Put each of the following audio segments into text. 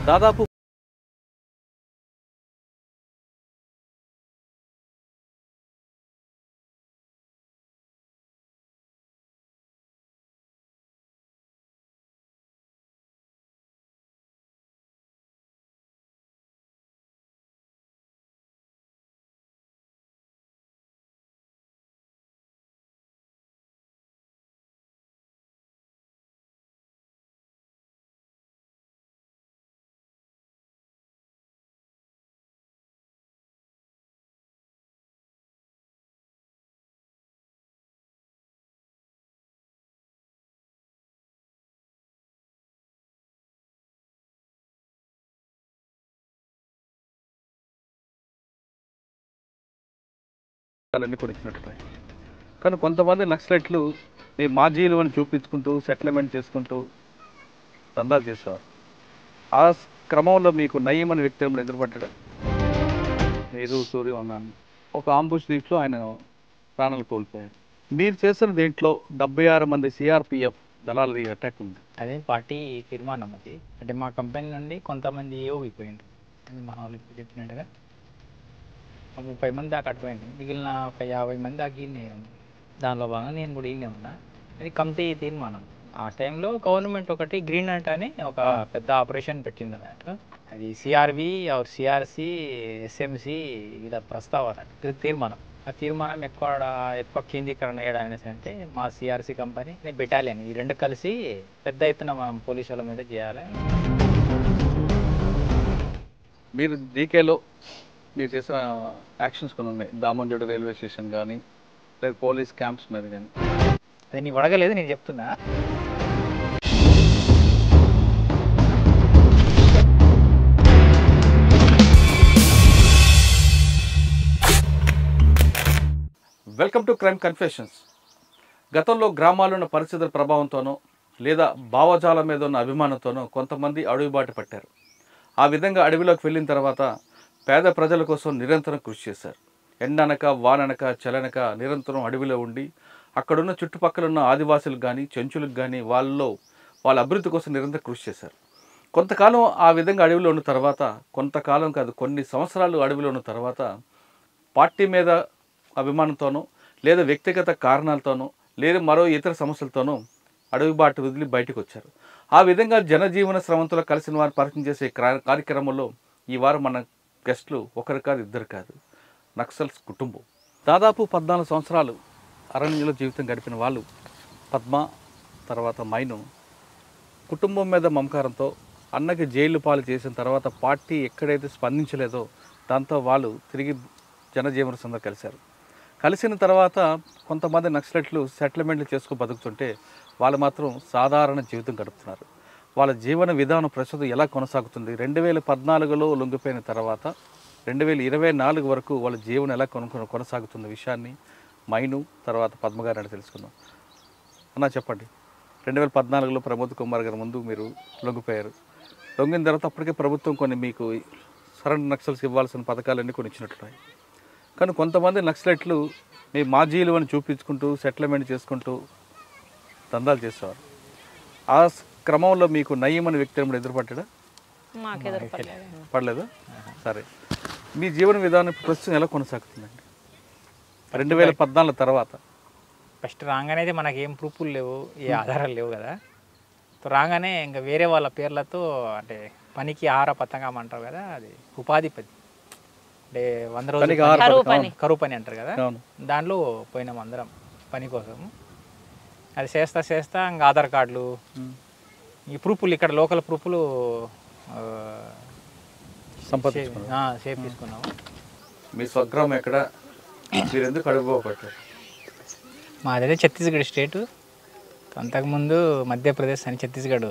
దాదాపు అన్నీ కొనిచ్చినట్టున్నాయి. కానీ కొంతమంది నక్సలైట్లు మీ మాజీలు అని చూపించుకుంటూ సెటిల్మెంట్ చేసుకుంటూ దందాలు చేసేవారు. ఆ క్రమంలో మీకు నయీం అనే వ్యక్తి ఏమైనా ఎదురుపడ్డాడు? మీరు సూర్య ఉన్నాను ఒక ఆంబుష్ దీంట్లో ఆయన ప్రాణాలు కోల్పోయారు. మీరు చేసిన దీంట్లో 76 మంది సిఆర్పిఎఫ్ దళాలది అటాక్ ఉంది. అదే పార్టీ తీర్మానం అది. అంటే మా కంపెనీ నుండి కొంతమంది ఏఓగిపోయింది. మా వాళ్ళు చెప్పినట్టుగా 30 మంది దాకా అటుపోయింది. మిగిలిన ఒక 50 మంది దాకా ఈయనే ఉంది. దానిలో భాగంగా నేను కూడా ఈయనే ఉన్నా. అది కమిటీ తీర్మానం. ఆ టైంలో గవర్నమెంట్ ఒకటి గ్రీన్ అంట్ అని ఒక పెద్ద ఆపరేషన్ పెట్టింది అన్నట్టు. అది సిఆర్వి ఆర్ సిఆర్సి ఎస్ఎంసి ఇలా ప్రస్తావన తీర్మానం. ఆ తీర్మానం ఎక్కువ కేంద్రీకరణ చేయడానికి అంటే మా సిఆర్సి కంపెనీ బెటాలియన్ ఈ రెండు కలిసి పెద్ద ఎత్తున మనం పోలీసుల మీద చేయాలి. మీరు జీకేలో మీరు చేసిన యాక్షన్స్ కొన్ని ఉన్నాయి. దామోంజోడు రైల్వే స్టేషన్ కానీ లేదా పోలీస్ క్యాంప్స్ మీద కానీ. అది నీ అడగలేదు, నేను చెప్తున్నా. Welcome to crime confessions. గతంలో గ్రామాల్లో ఉన్న పరిస్థితుల ప్రభావంతోనో లేదా భావజాలం మీద ఉన్న అభిమానంతోనో కొంతమంది అడవి బాట పట్టారు. ఆ విధంగా అడవిలోకి వెళ్ళిన తర్వాత పేద ప్రజల కోసం నిరంతరం కృషి చేశారు. ఎండనక వాననక చలనక నిరంతరం అడవిలో ఉండి అక్కడున్న చుట్టుపక్కల ఉన్న ఆదివాసులకు కానీ చెంచులకు కానీ వాళ్ళ అభివృద్ధి కోసం నిరంతరం కృషి చేశారు. కొంతకాలం ఆ విధంగా అడవిలో ఉన్న తర్వాత, కొంతకాలం కాదు కొన్ని సంవత్సరాలు అడవిలో ఉన్న తర్వాత పార్టీ మీద అభిమానంతోనో లేదా వ్యక్తిగత కారణాలతోనో లేదా మరో ఇతర సమస్యలతోనో అడవి బాట వదిలి బయటకు వచ్చారు. ఆ విధంగా జనజీవన శ్రమంతో కలిసిన వారు పరిచయం చేసే కార్యక్రమంలో ఈ వారం మన గెస్టులు ఒకరు కాదు ఇద్దరు కాదు, నక్సల్స్ కుటుంబం. దాదాపు 14 సంవత్సరాలు అరణ్యంలో జీవితం గడిపిన వాళ్ళు పద్మ తర్వాత మైను కుటుంబం మీద మమకారంతో అన్నకి జైలు పాలు చేసిన తర్వాత పార్టీ ఎక్కడైతే స్పందించలేదో దాంతో వాళ్ళు తిరిగి జనజీవన సందర్భంగా కలిసిన తర్వాత కొంతమంది నక్సలైట్లు సెటిల్మెంట్లు చేసుకుని బతుకుతుంటే వాళ్ళు మాత్రం సాధారణ జీవితం గడుపుతున్నారు. వాళ్ళ జీవన విధానం ప్రస్తుతం ఎలా కొనసాగుతుంది, 2014లో లొంగిపోయిన తర్వాత 2024 వరకు వాళ్ళ జీవనం ఎలా కొనసాగుతున్న విషయాన్ని మైను తర్వాత పద్మగారు అని తెలుసుకుందాం. అన్నా చెప్పండి, 2014లో ప్రమోద్ కుమార్ గారి ముందు మీరు లొంగిపోయారు. లొంగిన తర్వాత అప్పటికే ప్రభుత్వం కొన్ని మీకు సరెండర్ నక్సల్స్ ఇవ్వాల్సిన పథకాలన్నీ కొన్ని ఇచ్చినట్టున్నాయి. కానీ కొంతమంది నక్సలైట్లు మీ మాజీలు అని చూపించుకుంటూ సెటిల్మెంట్ చేసుకుంటూ దందాలు చేసేవారు. ఆ క్రమంలో మీకు నయీం అనే వ్యక్తి ఏమైనా ఎదురుపడ్డా? పడలేదు. సరే, మీ జీవన విధానం ప్రస్తుతం ఎలా కొనసాగుతుందండి 2014 తర్వాత? ఫస్ట్ రాగానే అయితే మనకి ఏం ప్రూఫ్లు లేవు, ఏ ఆధారాలు లేవు కదా. రాగానే ఇంకా వేరే వాళ్ళ పేర్లతో అంటే పనికి ఆహార పథకం అంటారు కదా, అది ఉపాధిపతి అంటే 100 రోజులు కరువు పని అంటారు కదా, దాంట్లో పోయినాం అందరం పని కోసం. అది చేస్తా ఇంకా ఆధార్ కార్డులు ఈ ప్రూఫ్లు ఇక్కడ లోకల్ ప్రూఫ్లు సేవ్ తీసుకున్నాము. మీ స్వగ్రామం ఎక్కడ, మీరు ఎందుకు అడుగుపోబట్టారు? మాదైతే ఛత్తీస్గఢ్ స్టేటు. అంతకుముందు మధ్యప్రదేశ్ అని ఛత్తీస్గఢ్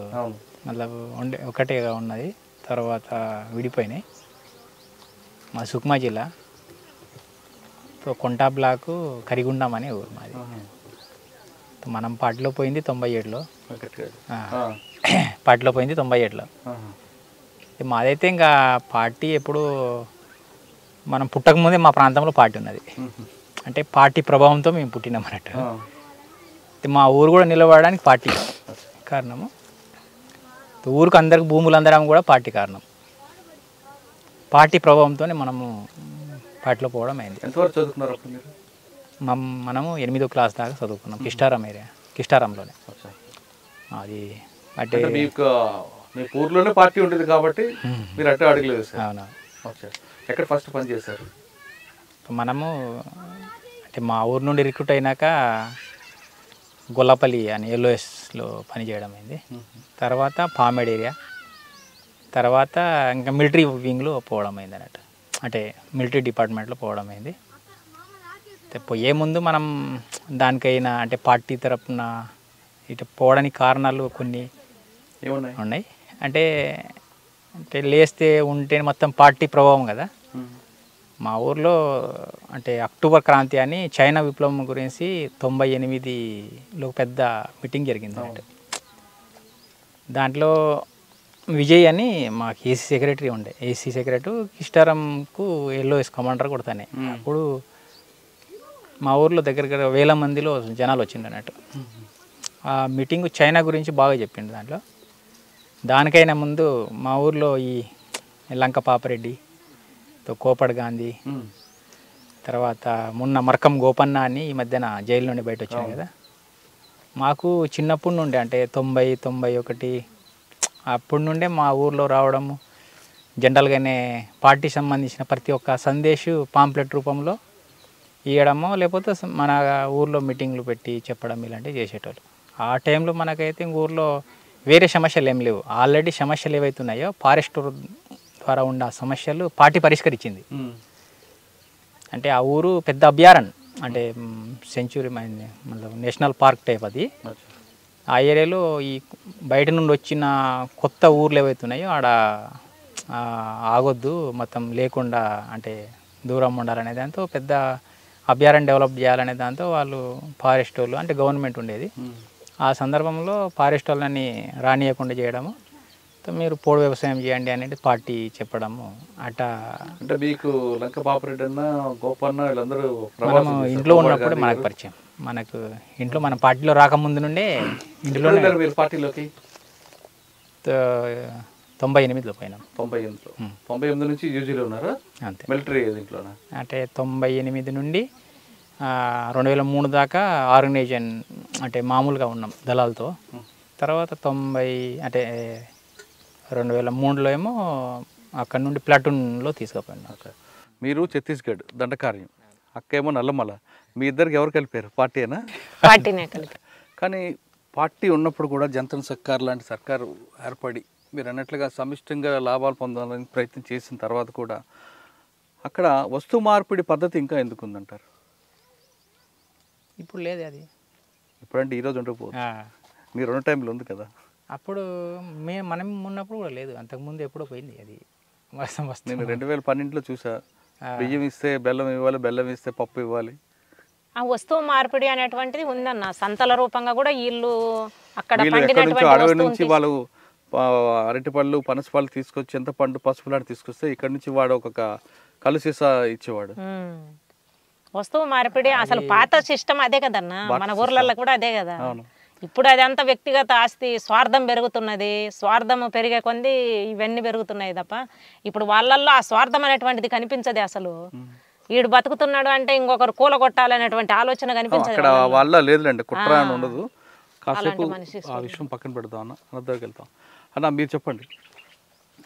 మళ్ళీ ఒకటే ఉన్నది, తర్వాత విడిపోయినాయి. మా సుక్మా జిల్లా కొంటా బ్లాకు కరిగుండం అనే ఊరు మాది. మనం పార్టీలో పోయింది 97లో, పార్టీలో పోయింది 97లో. మాదైతే ఇంకా పార్టీ ఎప్పుడు మనం పుట్టకముందే మా ప్రాంతంలో పార్టీ ఉన్నది. అంటే పార్టీ ప్రభావంతో మేము పుట్టినాం అన్నట్టు. మా ఊరు కూడా నిలబడడానికి పార్టీ కారణము. ఊరికి అందరికి భూములు అందడం కూడా పార్టీ కారణం. పార్టీ ప్రభావంతోనే మనము పార్టీలో పోవడం అయింది. ఎంతవరకు చదువుకున్నారు అప్పుడు మీరు? మనము 8వ క్లాస్ దాకా చదువుకున్నాం కిష్టారం ఏరియా, కిష్టారంలోనే. అది అంటే మీకు మీ ఊర్లోనే పార్టీ ఉండేది కాబట్టి మీరు అట్టే అడుగులు వేశారు. అవునా. ఎక్కడ ఫస్ట్ పని చేశారు? మనము అంటే మా ఊరు నుండి రిక్రూట్ అయినాక గొల్లపల్లి అని ఎల్ఓఎస్లో పనిచేయడం అయింది. తర్వాత పామేడ్ ఏరియా, తర్వాత ఇంకా మిలిటరీ వింగ్లో పోవడం అయింది అన్నట్టు. అంటే మిలిటరీ డిపార్ట్మెంట్లో పోవడం అయింది. పోయే ముందు మనం దానికైనా అంటే పార్టీ తరపున ఇటు పోవడానికి కారణాలు కొన్ని ఉన్నాయి. అంటే అంటే లేస్తే ఉంటే మొత్తం పార్టీ ప్రభావం కదా. మా ఊర్లో అంటే అక్టోబర్ క్రాంతి అని చైనా విప్లవం గురించి 98లో పెద్ద మీటింగ్ జరిగింది అన్నట్టు. దాంట్లో విజయ్ అని మాకు ఏసీ సెక్రటరీ ఉండే, ఏసీ సెక్రటరీ కిష్టారంకు ఎల్ఓఎస్ కమాండర్ కొడతానే. అప్పుడు మా ఊర్లో దగ్గర వేల మందిలో జనాలు వచ్చిండు అన్నట్టు. ఆ మీటింగ్ చైనా గురించి బాగా చెప్పిండు. దానికైనా ముందు మా ఊర్లో ఈ లంక పాపరెడ్డి, కోపడ్ గాంధీ, తర్వాత మొన్న మరకం గోపన్న అని ఈ మధ్యన జైలు నుండి బయట వచ్చాను కదా. మాకు చిన్నప్పటి నుండి అంటే 90, 91 అప్పటి నుండే మా ఊర్లో రావడము, జనరల్గానే పార్టీ సంబంధించిన ప్రతి ఒక్క సందేశం పాంప్లెట్ రూపంలో ఇవ్వడము, లేకపోతే మన ఊర్లో మీటింగ్లు పెట్టి చెప్పడం ఇలాంటివి చేసేటోళ్ళు. ఆ టైంలో మనకైతే ఊర్లో వేరే సమస్యలు ఏం లేవు. ఆల్రెడీ సమస్యలు ఏవైతున్నాయో ఫారెస్ట్ ద్వారా ఉన్న సమస్యలు పార్టీ పరిష్కరించింది. అంటే ఆ ఊరు పెద్ద అభయారణ్యం, అంటే సెంచురీ నేషనల్ పార్క్ టైప్ అది. ఆ ఏరియాలో ఈ బయట నుండి వచ్చిన కొత్త ఊర్లు ఏవైతున్నాయో ఆడ ఆగొద్దు, మొత్తం లేకుండా అంటే దూరం ఉండాలనే దాంతో పెద్ద అభయారణ్యం డెవలప్ చేయాలనే దాంతో వాళ్ళు ఫారెస్ట్ వాళ్ళు అంటే గవర్నమెంట్ ఉండేది. ఆ సందర్భంలో ఫారెస్ట్ వాళ్ళని రానియకుండా చేయడము, మీరు పోడు వ్యవసాయం చేయండి అనేది పార్టీ చెప్పడము. అట్టా అంటే మీకు లంక పాపరెడ్డి అన్న, గోపన్న వీళ్ళందరూ మనము ఇంట్లో ఉన్నప్పుడు మనకు పరిచయం. మనకు ఇంట్లో మన పార్టీలో రాకముందు నుండే ఇంట్లో మీరు పార్టీలోకి 98లో పోయినాం. 98 నుంచి యూజీలో ఉన్నారా? అంతే. మిలిటరీ దీంట్లోనా? అంటే 98 నుండి 2003 దాకా ఆర్గనైజేషన్ అంటే మామూలుగా ఉన్నాం దళాలతో. తర్వాత 2003లో ఏమో అక్కడ నుండి ప్లాటూన్లో తీసుకుపోయినాం. మీరు ఛత్తీస్గఢ్ దండకార్యం, అక్కేమో నల్లమల, మీ ఇద్దరికి ఎవరు కలిపారు? పార్టీనా? పార్టీనే కలిపి. కానీ పార్టీ ఉన్నప్పుడు కూడా జంతన్ సర్కార్ లాంటి సర్కారు ఏర్పడి మీరు అన్నట్లుగా సమిష్టంగా లాభాలు పొందాలని ప్రయత్నం చేసిన తర్వాత కూడా అక్కడ వస్తు మార్పిడి పద్ధతి ఇంకా ఎందుకు ఉందంటారు? ఇప్పుడు లేదు అది. ఇప్పుడంటే ఈరోజు ఉండకపోదు, మీరు ఉన్న టైంలో ఉంది కదా. అప్పుడు మనం ఉన్నప్పుడు కూడా లేదు, అంతకుముందు ఎప్పుడో పోయింది అది. నేను 2012లో చూసా, బియ్యం ఇస్తే బెల్లం ఇవ్వాలి, బెల్లం ఇస్తే పప్పు ఇవ్వాలి. ఆ వస్తువు మార్పిడి అనేటువంటిది ఉందన్న. సంతల రూపంగా కూడా వీళ్ళు అక్కడ అడవి నుంచి వాళ్ళు అరటిపళ్ళు, పనసపళ్ళు తీసుకొచ్చి ఎంత పండు పసుపులాంటి తీసుకొస్తే ఇక్కడ నుంచి వాడు ఒక కలు సీసా ఇచ్చేవాడు. వస్తువు మార్పిడి అసలు పాత సిస్టమ్ అదే కదన్నా, మన ఊర్లలో కూడా అదే కదా. ఇప్పుడు అదంతా వ్యక్తిగత ఆస్తి, స్వార్థం పెరుగుతున్నది. స్వార్థం పెరిగే కొంది ఇవన్నీ పెరుగుతున్నాయి తప్ప ఇప్పుడు వాళ్ళల్లో ఆ స్వార్థం అనేటువంటిది కనిపించదు అసలు. వీడు బతుకుతున్నాడు అంటే ఇంకొకరు కూలగొట్టాలనేటువంటి ఆలోచన కనిపించదు. అక్కడ వాళ్ళ లేదులేండి, కుట్ర అని ఉండదు. కాసేపు ఆ విషయం పక్కన పెడతాం అన్న, అన్న దగ్గరికి వెళ్తాం. అన్న మీరు చెప్పండి,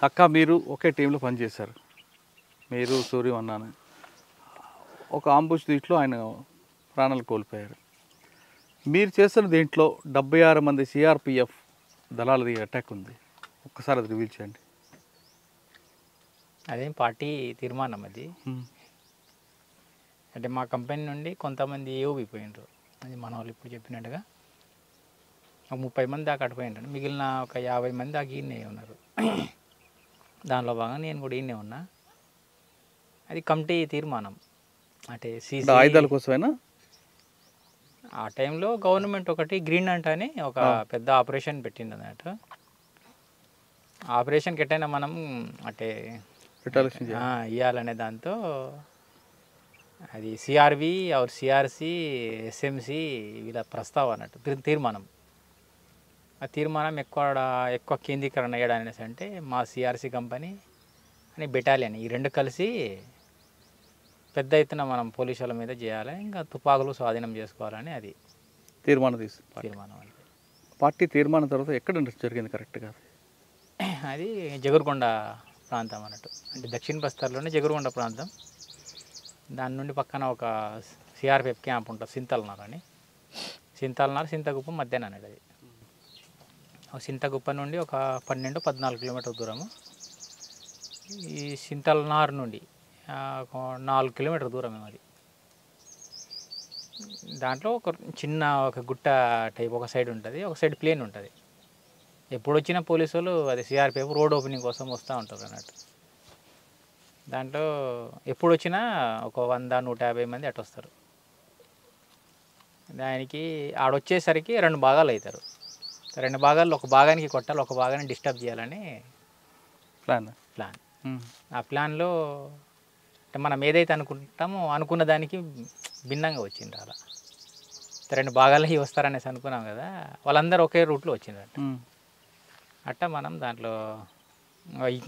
అక్క మీరు ఒకే టీంలో పనిచేశారు, మీరు సూర్యం అన్నాను. ఒక ఆంబుష్ దీంట్లో ఆయన ప్రాణాలు కోల్పోయారు. మీరు చేస్తున్న దీంట్లో 76 మంది సిఆర్పిఎఫ్ దళాలది అటాక్ ఉంది, ఒక్కసారి అది రివీల్ చేయండి. అదేం పార్టీ తీర్మానం అది. అంటే మా కంపెనీ నుండి కొంతమంది ఏఓబి పోయినరు, అది మన వాళ్ళు ఇప్పుడు చెప్పినట్టుగా. ఒక 30 మంది దాకా అటుపోయినారు, మిగిలిన ఒక 50 మంది దాకా ఈయనే ఉన్నారు. దానిలో భాగంగా నేను కూడా ఈయనే ఉన్నా. అది కమిటీ తీర్మానం. అంటే ఆయుధాల కోసమైనా ఆ టైంలో గవర్నమెంట్ ఒకటి గ్రీన్ అంట్ అని ఒక పెద్ద ఆపరేషన్ పెట్టింది అన్నట్టు. ఆపరేషన్కి ఎట్టయినా మనం అంటే ఇవ్వాలనే దాంతో అది సిఆర్వి ఆర్ సిఆర్సి, ఎస్ఎంసి వీళ్ళ ప్రస్తావన అన్నట్టు తీర్మానం. ఆ తీర్మానం ఎక్కువ కేంద్రీకరణ అయ్యడానికి అంటే మా సిఆర్సి కంపెనీ అని బెటాలియన్ ఈ రెండు కలిసి పెద్ద ఎత్తున మనం పోలీసుల మీద చేయాలి, ఇంకా తుపాకులు స్వాధీనం చేసుకోవాలని అది తీర్మానం తీర్మానం. అంటే పార్టీ తీర్మానం తర్వాత ఎక్కడ జరిగింది కరెక్ట్గా? అది జగురుకొండ ప్రాంతం అన్నట్టు, అంటే దక్షిణ బస్తర్లోనే జగురుకొండ ప్రాంతం. దాని నుండి పక్కన ఒక సిఆర్పిఎఫ్ క్యాంప్ ఉంటుంది, సింతల్నార్ అని. సింతకుప్పం మధ్యాహ్నం అనేది అది. సింతకుప్ప నుండి ఒక 12-14 కిలోమీటర్ల దూరము. ఈ సింతల్నార్ నుండి ఒక 4 కిలోమీటర్ల దూరం అది. దాంట్లో ఒక గుట్ట టైప్ ఒక సైడ్ ఉంటుంది, ఒక సైడ్ ప్లేన్ ఉంటుంది. ఎప్పుడు వచ్చిన పోలీసు వాళ్ళు అది సిఆర్పిఎఫ్ రోడ్ ఓపెనింగ్ కోసం వస్తూ ఉంటారు అన్నట్టు. దాంట్లో ఎప్పుడు వచ్చినా ఒక 100-150 మంది అటు వస్తారు. దానికి ఆడొచ్చేసరికి 2 భాగాలు అవుతారు. 2 భాగాల్లో ఒక భాగానికి కొట్టాలి, ఒక భాగాన్ని డిస్టర్బ్ చేయాలని ప్లాన్. ఆ ప్లాన్లో అంటే మనం ఏదైతే అనుకుంటామో అనుకున్న దానికి భిన్నంగా వచ్చింది. అలా 2 భాగాలకి వస్తారనేసి అనుకున్నాం కదా, వాళ్ళందరూ ఒకే రూట్లో వచ్చిందంట. అట్టా మనం దాంట్లో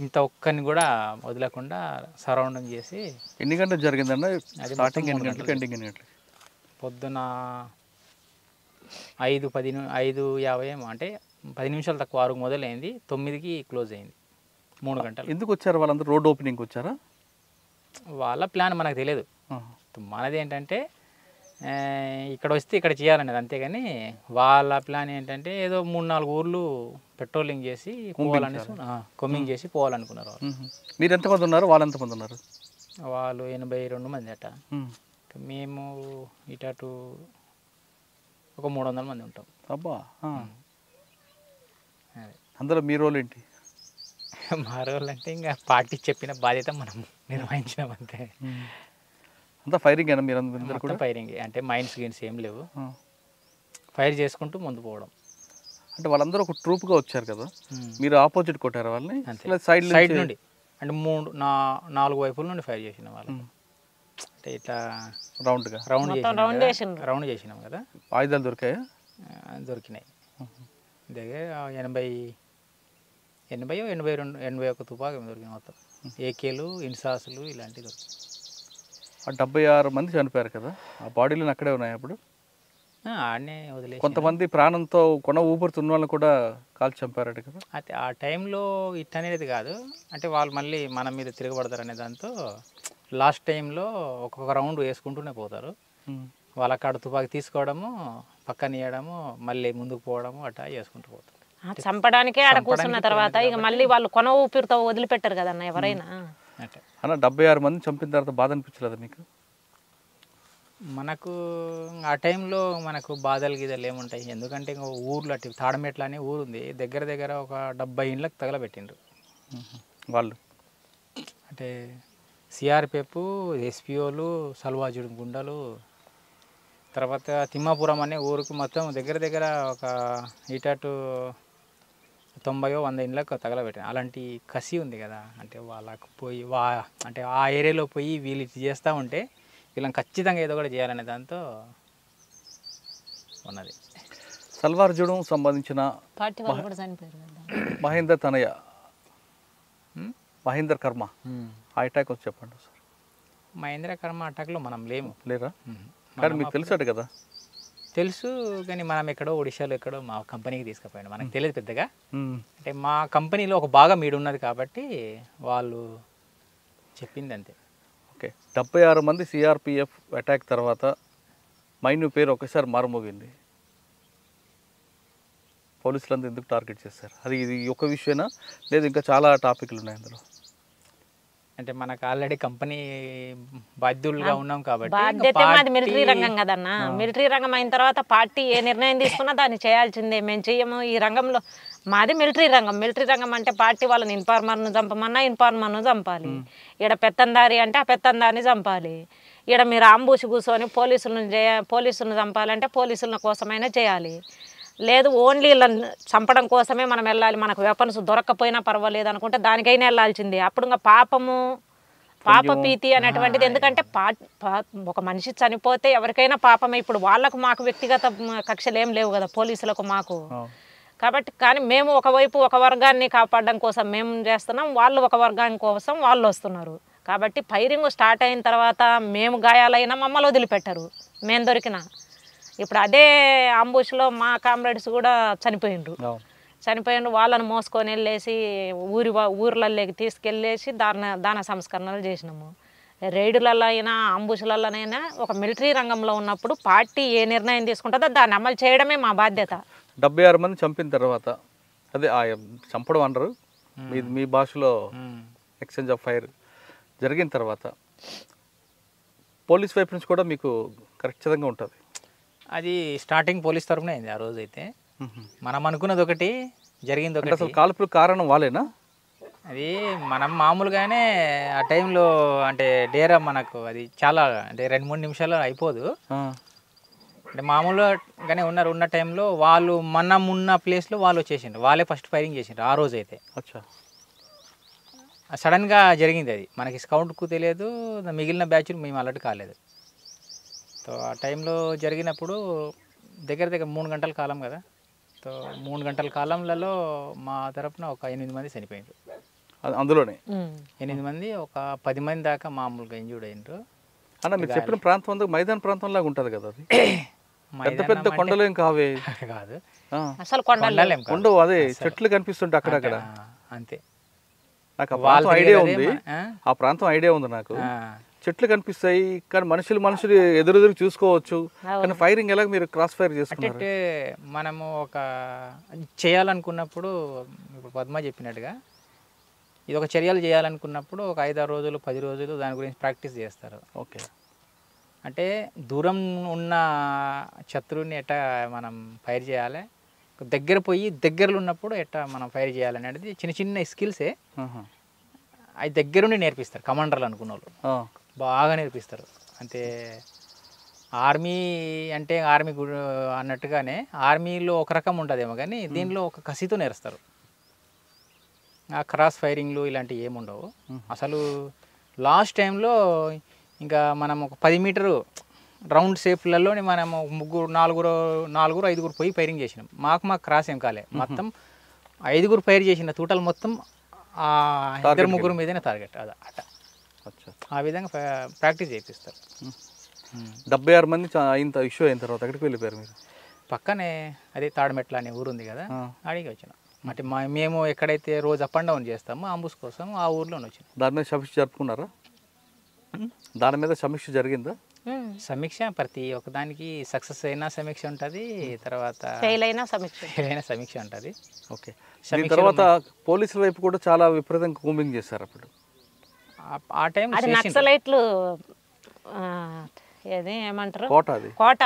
ఇంత ఒక్కరిని కూడా వదలకుండా సరౌండింగ్ చేసి. ఎన్ని గంటలు జరిగిందన్న? స్టార్టింగ్ ఎన్ని గంటలకు, ఎండింగ్ ఎన్ని గంటలకు? పొద్దున 5:50 ఏమో, అంటే 10 నిమిషాలు తక్కువ 6కు మొదలైంది, 9కి క్లోజ్ అయింది. 3 గంటలు. ఎందుకు వచ్చారు వాళ్ళందరూ? రోడ్ ఓపెనింగ్కి వచ్చారా? వాళ్ళ ప్లాన్ మనకు తెలియదు. మనది ఏంటంటే ఇక్కడ వస్తే ఇక్కడ చేయాలనేది, అంతేగాని వాళ్ళ ప్లాన్ ఏంటంటే ఏదో 3-4 ఊర్లు పెట్రోలింగ్ చేసి పోవాలనేసి, కొమ్మింగ్ చేసి పోవాలనుకున్నారు వాళ్ళు. మీరు ఎంతమంది ఉన్నారు, వాళ్ళు ఎంతమంది ఉన్నారు? వాళ్ళు 82 మంది అట. మేము ఇటు ఒక 300 మంది ఉంటాం. అబ్బా. అందులో మీ రోల్ ఏంటి? మా రోల్ అంటే ఇంకా పార్టీ చెప్పిన బాధ్యత మనం నిర్వహించినాం అంతే. అంతా ఫైరింగ్ అయినా మీరు అందరూ కూడా? ఫైరింగ్ అంటే మైన్స్ గేమ్స్ ఏం లేవు, ఫైర్ చేసుకుంటూ ముందు పోవడం. అంటే వాళ్ళందరూ ఒక ట్రూప్గా వచ్చారు కదా, మీరు ఆపోజిట్ కొట్టారు వాళ్ళని? సైడ్ నుండి అంటే 4 వైపుల నుండి ఫైర్ చేసిన వాళ్ళు. అంటే ఇట్లా రౌండ్ చేసినాం కదా. ఆయుధాలు దొరికాయా? దొరికినాయి. దగ్గర 81 తుపాకీ దొరికినాయి మొత్తం. ఏకేలు, ఇన్సాసులు ఇలాంటివి దొరికినాయి. 76 మంది చనిపోయారు కదా, ఆ బాడీలు అక్కడే ఉన్నాయి అప్పుడు? ఆడనే వదిలేసి. కొంతమంది ప్రాణంతో కొన ఊపిరితున్న వాళ్ళని కూడా కాల్చి చంపారట కదా. అయితే ఆ టైంలో ఇట్టనేది కాదు, అంటే వాళ్ళు మళ్ళీ మన మీద తిరగబడతారు అనే దాంతో లాస్ట్ టైంలో ఒక్కొక్క రౌండ్ వేసుకుంటూనే పోతారు. వాళ్ళ కాడ తుపాకీ తీసుకోవడము, పక్కన ఇవ్వడము, మళ్ళీ ముందుకు పోవడము అట్లా చేసుకుంటూ పోతారు. చంపడానికే ఆడ కూర్చున్న తర్వాత ఇక మళ్ళీ వాళ్ళు కొన ఊపిరితో వదిలిపెట్టారు కదన్న ఎవరైనా. అన్న 76 మంది చంపిన తర్వాత బాధ అనిపించలేదా మీకు? మనకు ఆ టైంలో మనకు బాధలు గీదలు ఏముంటాయి, ఎందుకంటే ఇంకా ఊర్లో అటు తాడమెట్ల అనే ఊరు ఉంది, దగ్గర ఒక 70 ఇండ్లకు తగలబెట్టిండ్రు వాళ్ళు. అంటే సిఆర్పిఎఫ్, ఎస్పీఓలు, సల్వాజుడు గుండలు, తర్వాత తిమ్మాపురం అనే ఊరికి మొత్తం దగ్గర ఒక ఇటు 90-100 ఇండ్లకు తగలబెట్టాను. అలాంటి కసి ఉంది కదా, అంటే వాళ్ళకు పోయి అంటే ఆ ఏరియాలో పోయి వీళ్ళు చేస్తూ ఉంటే వీళ్ళని ఖచ్చితంగా ఏదో కూడా చేయాలనే దాంతో ఉన్నది. సల్వార్జుడం సంబంధించిన మహేందర్ తనయ్య, మహేందర్ కర్మ అటాక్ వచ్చి చెప్పండి సార్. మహేంద్ర కర్మ అటాక్లో మనం లేరా? కానీ మీకు తెలుసట కదా? తెలుసు, కానీ మనం ఎక్కడో ఒడిశాలో ఎక్కడో మా కంపెనీకి తీసుకుపోయాడు, మనకు తెలియదు పెద్దగా. అంటే మా కంపెనీలో ఒక భాగం ఈడు ఉన్నది కాబట్టి వాళ్ళు చెప్పింది అంతే. ఓకే. 76 మంది సిఆర్పిఎఫ్ అటాక్ తర్వాత మైను పేరు ఒకసారి మారుమోగింది. పోలీసులందరూ ఎందుకు టార్గెట్ చేస్తారు? అది ఇది ఒక విషయమేనా, లేదు ఇంకా చాలా టాపిక్లు ఉన్నాయి అందులో? అంటే మనకు ఆల్రెడీ కంపెనీ బాధ్యులుగా ఉన్నాం కాబట్టి. బాధ్యత మాది మిలిటరీ రంగం కదన్నా. మిలిటరీ రంగం అయిన తర్వాత పార్టీ ఏ నిర్ణయం తీసుకున్నా దాన్ని చేయాల్సిందే. మేము చెయ్యము ఈ రంగంలో. మాది మిలిటరీ రంగం. మిలిటరీ రంగం అంటే పార్టీ వాళ్ళని ఇన్ఫార్మర్ను చంపమన్నా ఇన్ఫార్మర్ను చంపాలి. ఈడ పెత్తందారి అంటే ఆ పెత్తందారిని చంపాలి. ఈడ మీరు ఆంబూసి కూర్చొని పోలీసులను చంపాలంటే పోలీసుల కోసమైనా చేయాలి. లేదు ఓన్లీ చంపడం కోసమే మనం వెళ్ళాలి, మనకు వెపన్స్ దొరక్కపోయినా పర్వాలేదు అనుకుంటే దానికైనా వెళ్ళాల్సిందే. అప్పుడు ఇంకా పాపభీతి అనేటువంటిది. ఎందుకంటే ఒక మనిషి చనిపోతే ఎవరికైనా పాపమే. ఇప్పుడు వాళ్ళకు మాకు వ్యక్తిగత కక్షలు ఏం లేవు కదా పోలీసులకు మాకు. కాబట్టి కానీ మేము ఒకవైపు ఒక వర్గాన్ని కాపాడడం కోసం మేము చేస్తున్నాం, వాళ్ళు ఒక వర్గాని కోసం వాళ్ళు వస్తున్నారు. కాబట్టి ఫైరింగ్ స్టార్ట్ అయిన తర్వాత మేము గాయాలైనా మమ్మల్ని వదిలిపెట్టరు మేము దొరికిన. ఇప్పుడు అదే అంబుష్లో మా కామ్రేడ్స్ కూడా చనిపోయిండ్రు. వాళ్ళని మోసుకొని వెళ్ళేసి ఊర్లలోకి తీసుకెళ్ళేసి దాన సంస్కరణలు చేసినాము. రైడులలో అయినా అంబుషులలోనైనా ఒక మిలిటరీ రంగంలో ఉన్నప్పుడు పార్టీ ఏ నిర్ణయం తీసుకుంటుందో దాన్ని అమలు చేయడమే మా బాధ్యత. 76 మంది చంపిన తర్వాత అదే చంపడం అనరు, మీ భాషలో ఎక్స్చేంజ్ ఆఫ్ ఫైర్ జరిగిన తర్వాత పోలీస్ వైపు నుంచి కూడా మీకు ఖచ్చితంగా ఉంటుంది. అది స్టార్టింగ్ పోలీస్ తరఫున అయింది ఆ రోజు. అయితే మనం అనుకున్నది ఒకటి, జరిగింది ఒకటి. అసలు కాల్పులకు కారణం వాళ్ళేనా? అది మనం మామూలుగానే ఆ టైంలో అంటే డేరా మనకు అది చాలా అంటే 2-3 నిమిషాలు అయిపోదు. అంటే మామూలుగానే ఉన్న టైంలో వాళ్ళు మనం ఉన్న ప్లేస్లో వాళ్ళు వచ్చేసిండ్రు, వాళ్ళే ఫస్ట్ ఫైరింగ్ చేసిండ్రు ఆ రోజు. అయితే సడన్గా జరిగింది అది, మనకి స్కౌట్కు తెలియదు, మిగిలిన బ్యాచ్లు మేము అలర్ట్ కాలేదు. సో ఆ టైంలో జరిగినప్పుడు దగ్గర 3 గంటల కాలం కదా. సో 3 గంటల కాలంలో మా తరపున ఒక 8 మంది చనిపోయిండ్రు. అందులోనే 8 మంది, ఒక 10 మంది దాకా మామూలుగా ఇంజూర్డ్ అయినరు. అన్న మీరు చెప్పిన ప్రాంతం అంతా మైదాన ప్రాంతం లాగా ఉంటుంది కదా, అది పెద్ద పెద్ద కొండలేం కావే కాదు, అసలు కొండలేం ఉండవు, అదే చెట్లు కనిపిస్తుంటే అక్కడక్కడ. అంతే, నాకు ఆ ప్రాంతం ఐడియా ఉంది, నాకు చెట్లు కనిపిస్తాయి కానీ మనుషులు ఎదురు చూసుకోవచ్చు, కానీ ఫైరింగ్ ఎలా మీరు క్రాస్ ఫైర్ చేసుకున్నారు? అంటే మనము ఒక చేయాలనుకున్నప్పుడు ఇప్పుడు పద్మ చెప్పినట్టుగా ఇది ఒక చర్యలు చేయాలనుకున్నప్పుడు ఒక 5-6 రోజులు 10 రోజులు దాని గురించి ప్రాక్టీస్ చేస్తారు. ఓకే, అంటే దూరం ఉన్న శత్రువుని ఎట్టా మనం ఫైర్ చేయాలి, దగ్గరలో ఉన్నప్పుడు ఎట్టా మనం ఫైర్ చేయాలి అనేది చిన్న స్కిల్సే. అవి దగ్గరుండి నేర్పిస్తారు కమాండర్లు అనుకున్న వాళ్ళు, బాగా నేర్పిస్తారు. అంటే ఆర్మీ అంటే ఆర్మీ అన్నట్టుగానే ఆర్మీలో ఒక రకం ఉంటుందేమో కానీ దీనిలో ఒక కసితో నేర్స్తారు. ఆ క్రాస్ ఫైరింగ్లు ఇలాంటివి ఏముండవు అసలు. లాస్ట్ టైంలో ఇంకా మనం ఒక 10 మీటరు రౌండ్ షేప్లలోని మనము 4-5 పోయి ఫైరింగ్ చేసినాం. మాకు క్రాస్ ఏం కాలే, మొత్తం 5 ఫైర్ చేసిన టోటల్ మొత్తం 2-3 మీదనే టార్గెట్. అట ఆ విధంగా ప్రాక్టీస్ చేపిస్తారు. 76 మంది ఇంత ఇష్యూ అయిన తర్వాత ఎక్కడికి వెళ్ళిపోయారు మీరు? పక్కనే అదే తాడమెట్ల అనే ఊరు ఉంది కదా, అడిగి వచ్చినాం. అంటే మేము ఎక్కడైతే రోజు అప్ అండ్ డౌన్ చేస్తామో అంబుస్ కోసం ఆ ఊర్లోనే వచ్చినాం. దాని మీద సమీక్ష జరుపుకున్నారా? దాని మీద సమీక్ష జరిగిందా? సమీక్ష ప్రతి ఒక్కదానికి సక్సెస్ అయినా సమీక్ష ఉంటుంది, తర్వాత ఫెయిల్ అయినా సమీక్ష ఉంటుంది. ఓకే, తర్వాత పోలీసుల వైపు కూడా చాలా విపరీతంగా కూంబింగ్ చేశారు అప్పుడు. ఆ టైం నక్సలైట్లు ఏమంటారు కోట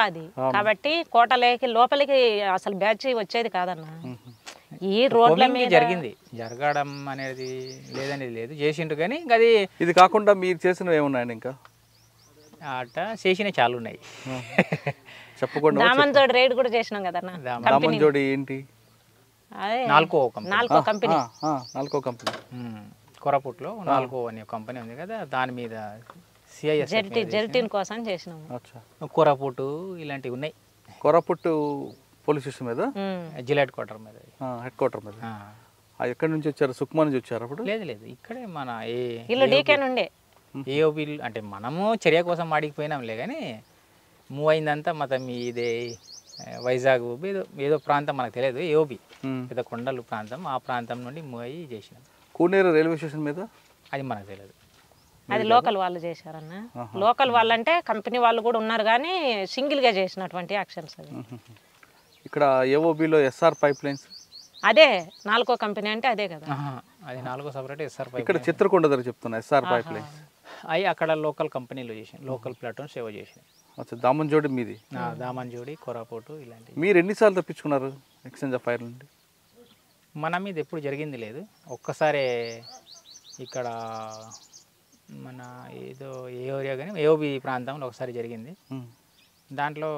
అది, కాబట్టి కోటలోకి లోపలికి అసలు బ్యాచ్ వచ్చేది కాదన్న. ఈ రోడ్ల మీద జరగడం అనేది లేదనేది లేదు, చేసిండ్రు కానీ అది ఇది కాకుండా మీరు చేసినవి ఏమున్నాయండి? ఇంకా అట చేసినవి చాలా ఉన్నాయి. చెప్పకుండా దామన్జోడి రైడ్ కూడా చేసినాం కదన్న. దామన్జోడి ఏంటి? నాల్కో కంపెనీ కొరపుట్లో నాల్కో అనే కంపెనీ ఉంది కదా, దాని మీద జెల్టిన్ కోసం చేసినాము. కొరపుట్టు ఇలాంటివి ఉన్నాయి. కొరపుట్టు పోలీస్ స్టేషన్ మీద, జిల్లా హెడ్ క్వార్టర్ మీద. ఎక్కడి నుంచి వచ్చారు? సుక్మా నుంచి వచ్చారు అప్పుడు? లేదు, ఇక్కడే మన ఏఓబి అంటే మనము చర్య కోసం ఆడికిపోయినాంలే కానీ మూవ్ అయిందంతా మొత్తం ఇదే వైజాగ్ ఏదో ప్రాంతం మనకు తెలియదు, ఏఓబి పెద్ద కొండలు ప్రాంతం, ఆ ప్రాంతం నుండి మూవ్ అయ్యి చేసినాం. కూనేరు రైల్వే స్టేషన్ మీద అది మనకు తెలియదు, అది లోకల్ వాళ్ళు చేశారన్న. లోకల్ వాళ్ళు అంటే కంపెనీ వాళ్ళు కూడా ఉన్నారు కానీ సింగిల్గా చేసినటువంటి యాక్షన్స్. అది ఇక్కడ ఏఓబిలో ఎస్ఆర్ పైప్ లైన్స్, అదే నాల్కో కంపెనీ అంటే అదే కదా, అది నాలుగో సపరేట్ ఎస్ఆర్ పైప్. ఇక్కడ చిత్రకొండ దగ్గర చెప్తున్నా ఎస్ఆర్ పైప్ లైన్స్ అవి అక్కడ లోకల్ కంపెనీలో చేసాను, లోకల్ ప్లాట్ఫామ్ సేవ చేసాను. దామన్జోడి మీది? దామన్జోడి, కొరాపోటు ఇలాంటివి. మీరు ఎన్నిసార్లు తప్పించుకున్నారు ఎక్స్చేంజ్ ఆఫ్ ఫైర్ నుండి? మన మీద ఎప్పుడు జరిగింది లేదు, ఒక్కసారి ఇక్కడ మన ఏదో ఏ ఏరియా కానీ ఏఓబి ప్రాంతంలో ఒకసారి జరిగింది. దాంట్లో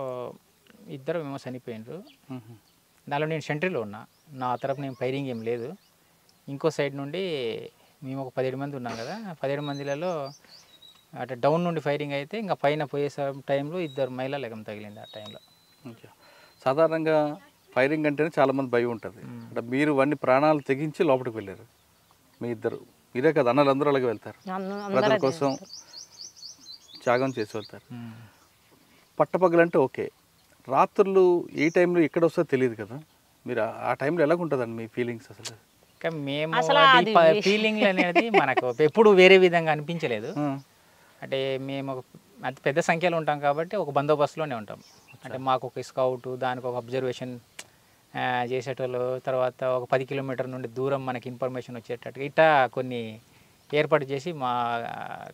2 మేము చనిపోయినారు. దానిలో నేను సెంట్రీలో ఉన్నా, నా తరపు నేను ఫైరింగ్ ఏం లేదు. ఇంకో సైడ్ నుండి మేము ఒక 17 మంది ఉన్నాం కదా, 17 మందిలలో అటు డౌన్ నుండి ఫైరింగ్ అయితే ఇంకా పైన పోయే టైంలో 2 మహిళలు ఎగం తగిలింది ఆ టైంలో. సాధారణంగా ఫైరింగ్ అంటేనే చాలామంది భయం ఉంటుంది. అంటే మీరు అన్ని ప్రాణాలు తెగించి లోపలికి వెళ్ళారు మీ ఇద్దరు. మీరే కదా, అన్నలందరూ అలాగే వెళ్తారు, ప్రజల కోసం త్యాగం చేసి వెళ్తారు. పట్టపగలంటే ఓకే, రాత్రులు ఏ టైంలో ఎక్కడ వస్తుందో తెలియదు కదా, మీరు ఆ టైంలో ఎలాగుంటుందండి మీ ఫీలింగ్స్ అసలు? మేము ఫీలింగ్ అనేది మనకు ఎప్పుడు వేరే విధంగా అనిపించలేదు. అంటే మేము అతి పెద్ద సంఖ్యలో ఉంటాం కాబట్టి ఒక బందోబస్తులోనే ఉంటాం. అంటే మాకు ఒక స్కౌట్, దానికి ఒక అబ్జర్వేషన్ చేసేటోళ్ళు, తర్వాత ఒక 10 కిలోమీటర్ నుండి దూరం మనకి ఇన్ఫర్మేషన్ వచ్చేటట్టుగా ఇట్లా కొన్ని ఏర్పాటు చేసి మా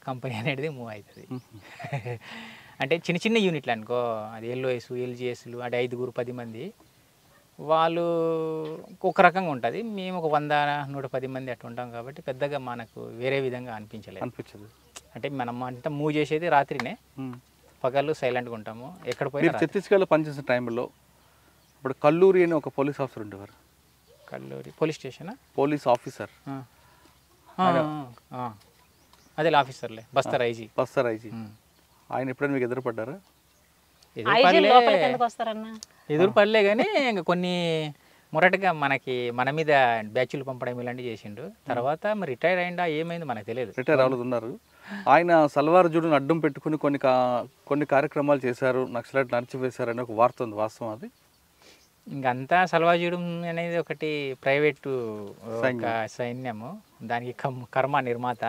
కంపెనీ అనేది మూవ్ అవుతుంది. అంటే చిన్న చిన్న యూనిట్లు అనుకో, అది ఎల్ఓఎస్, ఎల్జిఎస్లు, అంటే 5-10 మంది, వాళ్ళు ఒక రకంగా ఉంటుంది. మేము ఒక 100-110 మంది అట్లా ఉంటాం కాబట్టి పెద్దగా మనకు వేరే విధంగా అనిపించదు. అంటే మనం అంతా మూవ్ చేసేది రాత్రినే, పగలు సైలెంట్గా ఉంటాము. ఎక్కడ పోయినా ఛత్తీస్గఢ్లో పనిచేసిన టైంలో ఇప్పుడు కల్లూరి అని ఒక పోలీస్ ఆఫీసర్ ఉండేవారు. Kalluri police station police officer, అదే ఆఫీసర్లే, బస్తర్ ఐజీ. ఆయన ఎప్పుడైనా మీకు ఎదురుపడ్డారా? ఎదురు పడలే కానీ ఇంకా కొన్ని మొరటగా మన మీద బ్యాచ్లు పంపడం ఇలాంటివి చేసిండు. తర్వాత మరి రిటైర్ అయిందా ఏమైంది మనకు తెలియదు. రిటైర్ అవ్వలేదు ఉన్నారు. ఆయన సల్వార్ జూడును అడ్డం పెట్టుకుని కొన్ని కార్యక్రమాలు చేశారు, నక్సలైట్ నడిచివేశారు అనే ఒక వార్త ఉంది, వాస్తవం అది? ఇంకంతా సల్వాజూడు అనేది ఒకటి ప్రైవేటు సైన్యము, దానికి కర్మ నిర్మాత,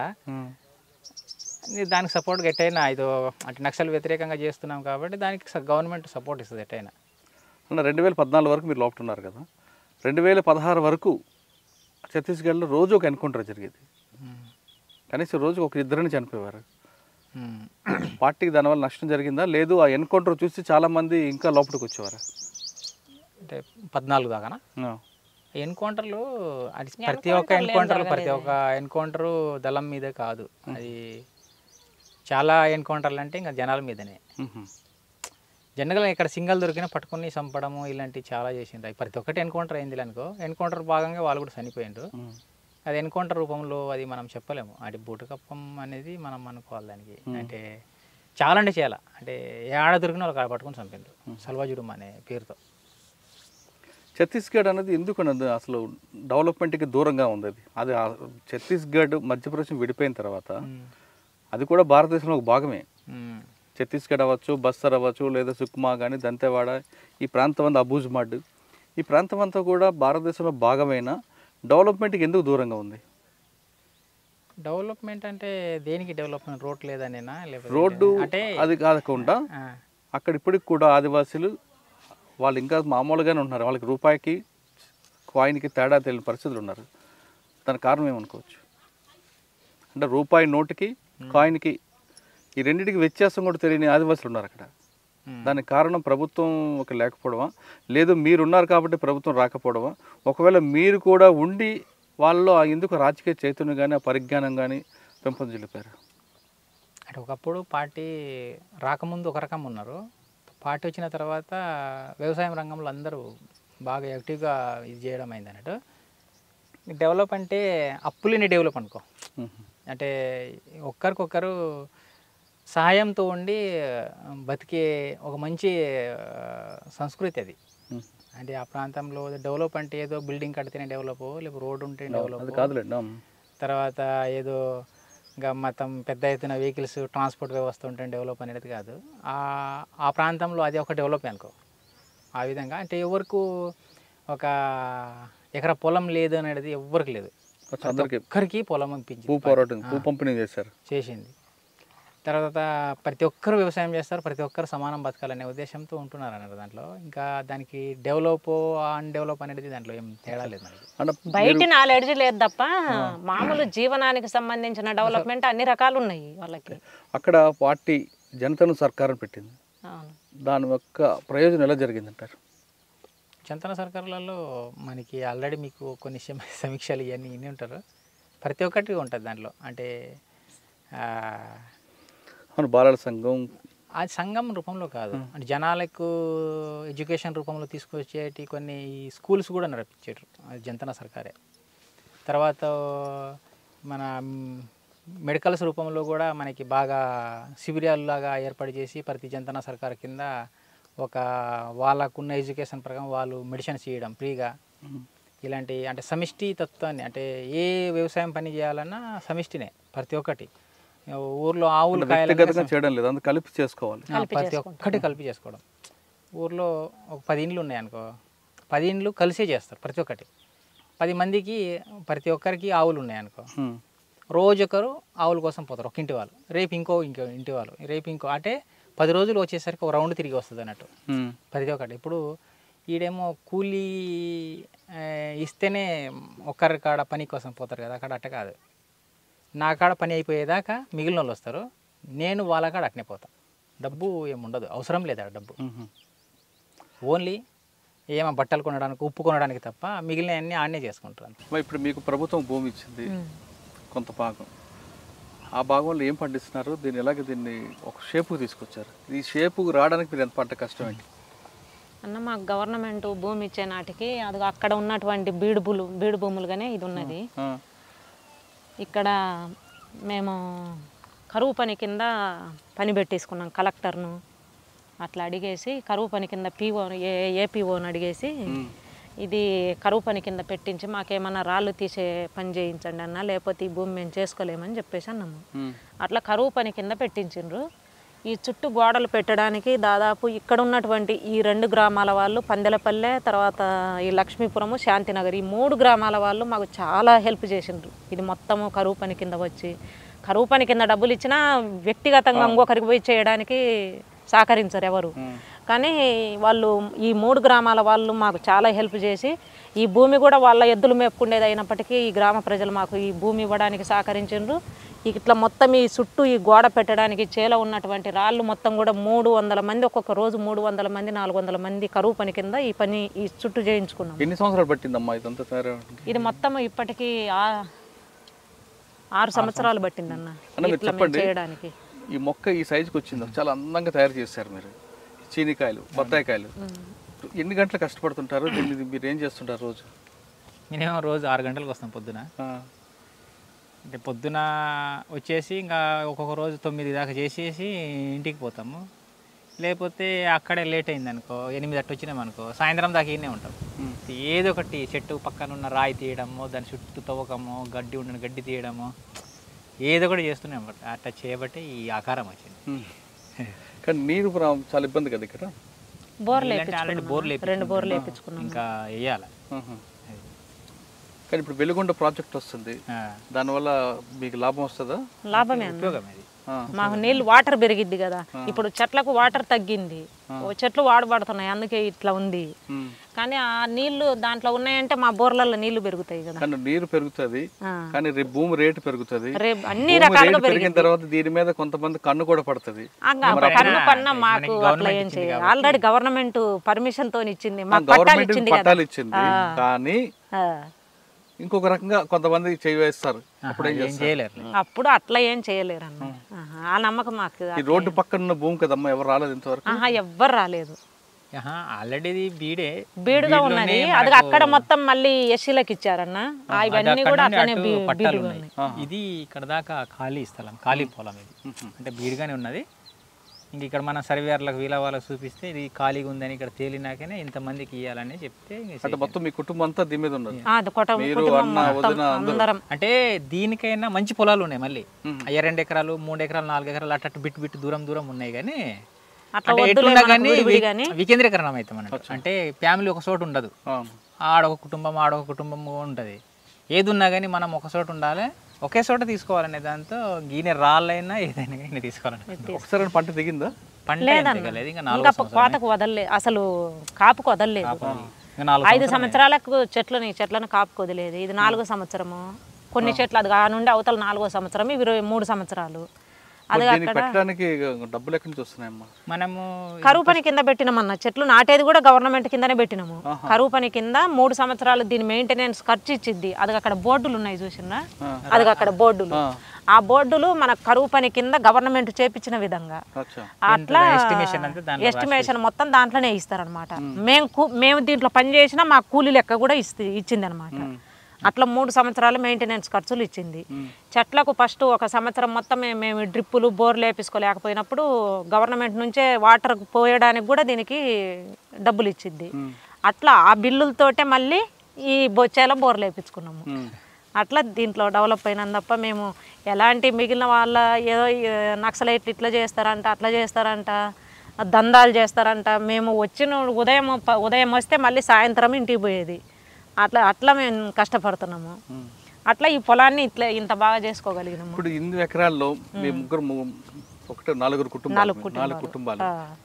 దానికి సపోర్ట్గా ఎట్టయినా ఇదో అంటే నక్సల్ వ్యతిరేకంగా చేస్తున్నాం కాబట్టి దానికి గవర్నమెంట్ సపోర్ట్ ఇస్తుంది ఎట్టయినా. 2014 వరకు మీరు లోపల ఉన్నారు కదా, 2016 వరకు ఛత్తీస్గఢ్లో రోజు ఒక ఎన్కౌంటర్ జరిగేది, కనీసం రోజుకు ఒక ఇద్దరిని చనిపోయేవారు. పార్టీకి దానివల్ల నష్టం జరిగిందా? లేదు ఆ ఎన్కౌంటర్ చూసి చాలామంది ఇంకా లోపలికి వచ్చేవారు? అంటే 14 దాకా ఎన్కౌంటర్లు, అది ప్రతి ఒక్క ఎన్కౌంటరు దళం మీదే కాదు, అది చాలా ఎన్కౌంటర్లు అంటే ఇంకా జనాల మీదనే. జనరల్గా ఇక్కడ సింగల్ దొరికినా పట్టుకుని చంపడము ఇలాంటివి చాలా చేసిండ్రు. ప్రతి ఒక్కటి ఎన్కౌంటర్ అయింది అనుకో, ఎన్కౌంటర్ భాగంగా వాళ్ళు కూడా చనిపోయిండ్రు. అది ఎన్కౌంటర్ రూపంలో అది మనం చెప్పలేము, అది బూటకప్పం అనేది మనం అనుకోవాలి దానికి. అంటే చాలా అంటే ఏ ఆడ దొరికిన వాళ్ళు కాడ పట్టుకుని చంపిండ్రు, సల్వాజుడుం అనే పేరుతో. ఛత్తీస్గఢ్ అనేది ఎందుకు అసలు డెవలప్మెంట్కి దూరంగా ఉంది? అది ఛత్తీస్గఢ్ మధ్యప్రదేశ్ విడిపోయిన తర్వాత అది కూడా భారతదేశంలో ఒక భాగమే. ఛత్తీస్గఢ్ అవ్వచ్చు, బస్తర్ అవ్వచ్చు, లేదా సుక్మా కానీ, దంతెవాడ, ఈ ప్రాంతం అంతా అబూజ్మడ్, ఈ ప్రాంతం అంతా కూడా భారతదేశంలో భాగమైన డెవలప్మెంట్కి ఎందుకు దూరంగా ఉంది? డెవలప్మెంట్ అంటే దేనికి డెవలప్మెంట్? రోడ్ లేదనేనా? రోడ్డు అంటే అది కాకుండా అక్కడ ఇప్పటికి కూడా ఆదివాసీలు వాళ్ళు ఇంకా మామూలుగానే ఉన్నారు, వాళ్ళకి రూపాయికి కాయిన్కి తేడా తెలియని పరిస్థితులు ఉన్నారు. దానికి కారణం ఏమనుకోవచ్చు? అంటే రూపాయి నోటుకి కాయిన్కి ఈ రెండింటికి వ్యత్యాసం కూడా తెలియని ఆదివాసులు ఉన్నారు అక్కడ. దానికి కారణం ప్రభుత్వం ఒక లేకపోవడమా, లేదు మీరున్నారు కాబట్టి ప్రభుత్వం రాకపోవడమా? ఒకవేళ మీరు కూడా ఉండి వాళ్ళలో ఎందుకు రాజకీయ చైతన్యం కానీ ఆ పరిజ్ఞానం కానీ పెంపొందించారు? అంటే ఒకప్పుడు పార్టీ రాకముందు ఒక రకం ఉన్నారు, పార్టీ వచ్చిన తర్వాత వ్యవసాయం రంగంలో అందరూ బాగా యాక్టివ్గా ఇది చేయడం అయింది అన్నట్టు. డెవలప్ అంటే అప్పులేని డెవలప్ అనుకో, అంటే ఒక్కరికొకరు సహాయంతో ఉండి బతికే ఒక మంచి సంస్కృతి అది. అంటే ఆ ప్రాంతంలో డెవలప్ అంటే ఏదో బిల్డింగ్ కడితేనే డెవలప్, లేకపోతే రోడ్డు ఉంటే డెవలప్ కాదులేండి. తర్వాత ఏదో ఇంకా మొత్తం పెద్ద ఎత్తున వెహికల్స్ ట్రాన్స్పోర్ట్ వ్యవస్థ ఉంటే డెవలప్ అనేది కాదు. ఆ ప్రాంతంలో అది ఒక డెవలప్ అనుకో. ఆ విధంగా అంటే ఎవరికి ఒక ఎకరా పొలం లేదు అనేది ఎవరికి లేదు, ఒక్కరికి పొలం పంపించింది, చేసింది. తర్వాత ప్రతి ఒక్కరు వ్యవసాయం చేస్తారు, ప్రతి ఒక్కరు సమానం బతకాలనే ఉద్దేశంతో ఉంటున్నారు అన్నారు దాంట్లో. ఇంకా దానికి డెవలప్ అన్డెవలప్ అనేది దాంట్లో ఏం తేడా లేదు మనకి. బయట నాలెడ్జ్ లేదు తప్ప మామూలు జీవనానికి సంబంధించిన డెవలప్మెంట్ అన్ని రకాలు ఉన్నాయి వాళ్ళకి. అక్కడ పార్టీ జనతను సర్కారం పెట్టింది, దాని యొక్క ప్రయోజనం ఎలా జరిగిందంటారు? జనతన సర్కారులలో మనకి ఆల్రెడీ మీకు కొన్ని సమీక్షలు ఇవన్నీ ఇన్ని ఉంటారు, ప్రతి ఒక్కటి ఉంటుంది దాంట్లో. అంటే బాలల సంఘం, అది సంఘం రూపంలో కాదు, అంటే జనాలకు ఎడ్యుకేషన్ రూపంలో తీసుకొచ్చేటి కొన్ని స్కూల్స్ కూడా నడిపించారు, అది జనతన సర్కారే. తర్వాత మన మెడికల్స్ రూపంలో కూడా మనకి బాగా శిబిరాల్లాగా ఏర్పాటు చేసి ప్రతి జనతన సర్కార్ కింద ఒక వాళ్ళకున్న ఎడ్యుకేషన్ ప్రకారం వాళ్ళు మెడిసిన్స్ ఇవ్వడం ఫ్రీగా, ఇలాంటి అంటే సమిష్టి తత్వాన్ని, అంటే ఏ వ్యవసాయం పని చేయాలన్నా సమిష్టినే ప్రతి ఒక్కటి. ఊర్లో ఆవులు వ్యక్తిగతంగా చేయడం లేదు, అందుకు కలిపి చేసుకోవాలి. ప్రతి ఒక్కటి కలిపి చేసుకోవడం. ఊర్లో ఒక 10 ఇండ్లు ఉన్నాయి అనుకో, 10 ఇండ్లు కలిసే చేస్తారు ప్రతి ఒక్కటి. 10 మందికి ప్రతి ఒక్కరికి ఆవులు ఉన్నాయి అనుకో, రోజు ఒకరు ఆవుల కోసం పోతారు, ఒక ఇంటి వాళ్ళు, రేపు ఇంకో ఇంటి వాళ్ళు, రేపు ఇంకో, అంటే 10 రోజులు వచ్చేసరికి ఒక రౌండ్ తిరిగి వస్తుంది అన్నట్టు ప్రతి ఒక్కటి. ఇప్పుడు ఈడేమో కూలీ ఇస్తేనే ఒక్కరి కాడ పని కోసం పోతారు కదా, అక్కడ అట్ట కాదు. నా కాడ పని అయిపోయేదాకా మిగిలిన వాళ్ళు వస్తారు, నేను వాళ్ళ కాడ అట్నే పోతాను. డబ్బు ఏముండదు, అవసరం లేదు ఆ డబ్బు. ఓన్లీ ఏమో బట్టలు కొనడానికి, ఉప్పు కొనడానికి తప్ప మిగిలిన అన్నీ ఆడనే చేసుకుంటారు. ఇప్పుడు మీకు ప్రభుత్వం భూమి ఇచ్చింది కొంత భాగం, ఆ భాగంలో ఏం పండిస్తున్నారు, దీన్ని ఒక షేపుకు తీసుకొచ్చారు. ఈ షేపుకు రావడానికి మీరు ఎంత పడ్డ కష్టం ఏంటి అన్న? మాకు గవర్నమెంట్ భూమి ఇచ్చే నాటికి అది అక్కడ ఉన్నటువంటి బీడు భూములుగానే ఇది ఉన్నది. ఇక్కడ మేము కరువు పని కింద పని పెట్టేసుకున్నాం కలెక్టర్ను అట్లా అడిగేసి, కరువు పని కింద ఏపీఓని అడిగేసి ఇది కరువు పని కింద పెట్టించి మాకేమన్నా రాళ్ళు తీసే పని చేయించండి అన్న, లేకపోతే ఈ భూమి మేము చేసుకోలేమని చెప్పేసి అన్నాము. అట్లా కరువు పని కింద పెట్టించిండ్రు. ఈ చుట్టూ గోడలు పెట్టడానికి దాదాపు ఇక్కడ ఉన్నటువంటి ఈ 2 గ్రామాల వాళ్ళు, పందెలపల్లె, తర్వాత ఈ లక్ష్మీపురము, శాంతినగర్, ఈ 3 గ్రామాల వాళ్ళు మాకు చాలా హెల్ప్ చేసిండ్రు. ఇది మొత్తము కరువు పని కింద వచ్చి, కరువు పని కింద డబ్బులు ఇచ్చినా వ్యక్తిగతంగా ఇంకొకరికి పోయి చేయడానికి సహకరించరు ఎవరు. కానీ వాళ్ళు ఈ 3 గ్రామాల వాళ్ళు మాకు చాలా హెల్ప్ చేసి, ఈ భూమి కూడా వాళ్ళ ఎద్దులు మేపుకునేది అయినప్పటికీ ఈ గ్రామ ప్రజలు మాకు ఈ భూమి ఇవ్వడానికి సహకరించారు. ఇట్లా మొత్తం ఈ చుట్టూ ఈ గోడ పెట్టడానికి చేలో ఉన్నటువంటి రాళ్ళు మొత్తం కూడా 300 మంది, ఒక్కొక్క రోజు 300 మంది 400 మంది కరువు పని కింద ఈ చుట్టూ చేయించుకున్నాం. ఎన్ని సంవత్సరాలు పట్టిందమ్మా ఇదంతా తయారవడానికి? ఇది మొత్తం ఇప్పటికీ 6 సంవత్సరాలు పట్టిందన్న చేయడానికి. ఈ మొక్క ఈ సైజుకి వచ్చిందో చాలా అందంగా తయారు చేశారు మీరు. చీనికాయలు, బత్తాయికాయలు ఎన్ని గంటలు కష్టపడుతుంటారు, దీన్ని మీరు ఏం చేస్తుంటారు రోజు? మినిమం రోజు 6 గంటలకు వస్తాం పొద్దున. అంటే పొద్దున వచ్చేసి ఇంకా ఒక్కొక్క రోజు 9 దాకా చేసేసి ఇంటికి పోతాము. లేకపోతే అక్కడే లేట్ అయింది అనుకో, 8 అట్టు వచ్చినాం అనుకో, సాయంత్రం దాకా ఈయనే ఉంటాం. ఏదో ఒకటి చెట్టు పక్కన ఉన్న రాయి తీయడము, దాని చుట్టూ తవ్వకము, గడ్డి ఉన్న గడ్డి తీయడము, ఏదో ఒకటి చేస్తున్నాం. అట్లా చేయబట్టి ఈ ఆకారం వచ్చింది. కానీ నీరు చాలా ఇబ్బంది కదా ఇక్కడ. ఆల్రెడీ బోర్లు 2 బోర్లు వేయించుకున్నాం, ఇంకా వేయాలి. కానీ ఇప్పుడు వెలుగొండ ప్రాజెక్ట్ వస్తుంది, దానివల్ల మీకు లాభం వస్తుందా? లాభమే, ఉపయోగం. మాకు నీళ్ళు వాటర్ పెరిగిద్ది కదా. ఇప్పుడు చెట్లకు వాటర్ తగ్గింది, చెట్లు వాడబడుతున్నాయి, అందుకే ఇట్లా ఉంది. కానీ ఆ నీళ్లు దాంట్లో ఉన్నాయంటే మా బోర్లలో నీళ్లు పెరుగుతాయి కదా. కానీ నీరు పెరుగుతుంది, కానీ రేపు భూమి రేటు పెరుగుతుంది. రేపు అన్ని రకాలుగా పెరిగిన తర్వాత దీని మీద కొంతమంది కన్ను కూడా పడుతుంది. కన్ను పన్నా మాకు అట్లా ఏం చేయాలి, ఆల్రెడీ గవర్నమెంట్ పర్మిషన్ తో ఇచ్చింది, పట్టాలు ఇచ్చింది. కానీ ఇంకొక రకంగా కొంతమంది చేస్తారు, అప్పుడు అట్లా ఏం చేయలేరు అన్న. ఆ నమ్మకం మాకు. ఈ రోడ్డు పక్కన ఉన్న భూమి కదమ్మా, ఎవరు రాలేదు ఇంతవరకు? ఎవ్వరు రాలేదు. ఆల్రెడీ బీడుగా ఉన్నది, అది అక్కడ మొత్తం మళ్ళీ ఎస్సీలకు ఇచ్చారన్న. ఇవన్నీ కూడా అట్లనే ఇది ఇక్కడ దాకా ఖాళీ స్థలం, ఖాళీ పొలం. ఇది అంటే బీడుగానే ఉన్నది. ఇంక ఇక్కడ మన సర్వేర్లకు వీళ్ళ వాళ్ళకి చూపిస్తే ఇది ఖాళీగా ఉందని ఇక్కడ తేలినాకనే ఇంతమందికి ఇవ్వాలని చెప్తే మొత్తం మీ కుటుంబం అంతా దీని మీద ఉన్నది. అంటే దీనికైనా మంచి పొలాలు ఉన్నాయి, మళ్ళీ 2 ఎకరాలు 3 ఎకరాలు 4 ఎకరాలు అట్టు బిట్టు దూరం ఉన్నాయి. కానీ ఎట్లున్నా కానీ వికేంద్రీకరణం అవుతాం అన్నట్టు. అంటే ఫ్యామిలీ ఒక చోటు ఉండదు, ఆడొక కుటుంబం ఉంటది. ఏది ఉన్నా కానీ మనం ఒక చోట ఉండాలి, ఒకే చోట తీసుకోవాలనే దాంతో గీనె రాళ్ళైనా ఏదైనా తీసుకోవాలని. ఒకసారి పంట దిగిందా? పంట ఇంకా కోతకు వదలలేదు, అసలు కాపుకు వదలలేదు. 5 సంవత్సరాలకు చెట్లను కాపుకు వదిలేదు. ఇది 4వ సంవత్సరము. కొన్ని చెట్లు అది నుండి అవతల 4వ సంవత్సరం, ఇవి 3 సంవత్సరాలు. అది డబ్బులు ఎక్కడి నుంచి వస్తున్నాయమ్మా? మనము కరువు పని కింద పెట్టినామన్న, చెట్లు నాటేది కూడా గవర్నమెంట్ కిందనే పెట్టినాము. కరువు పని కింద 3 సంవత్సరాలు దీని మెయింటెనెన్స్ ఖర్చు ఇచ్చిద్ది. అది అక్కడ బోర్డులు ఉన్నాయి చూసినా, అది అక్కడ బోర్డులు. ఆ బోర్డులు మన కరువు పని కింద గవర్నమెంట్ చేపించిన విధంగా అట్లా ఎస్టిమేషన్ మొత్తం దాంట్లోనే ఇస్తారనమాట. మేము దీంట్లో పని చేసినా మా కూలీ లెక్క కూడా ఇచ్చింది అనమాట. అట్లా 3 సంవత్సరాలు మెయింటెనెన్స్ ఖర్చులు ఇచ్చింది. చెట్లకు ఫస్ట్ ఒక సంవత్సరం మొత్తం మేము డ్రిప్పులు బోర్లు వేపించుకోలేకపోయినప్పుడు గవర్నమెంట్ నుంచే వాటర్ పోయడానికి కూడా దీనికి డబ్బులు ఇచ్చింది. అట్లా ఆ బిల్లులతోటే మళ్ళీ ఈ బొచ్చేలో బోర్లు వేపించుకున్నాము. అట్లా దీంట్లో డెవలప్ అయినాం తప్ప మేము ఎలాంటి మిగిలిన వాళ్ళ ఏదో నక్సలైట్లు ఇట్లా చేస్తారంట అట్లా చేస్తారంట దందాలు చేస్తారంట మేము వచ్చిన ఉదయం వస్తే మళ్ళీ సాయంత్రం ఇంటికి పోయేది. అట్లా మేము కష్టపడుతున్నాము. అట్లా ఈ పొలాన్ని ఇంత బాగా చేసుకోగలిగినాము. ఇప్పుడు 8 ఎకరాల్లో మీ ముగ్గురు నలుగురు కుటుంబాలు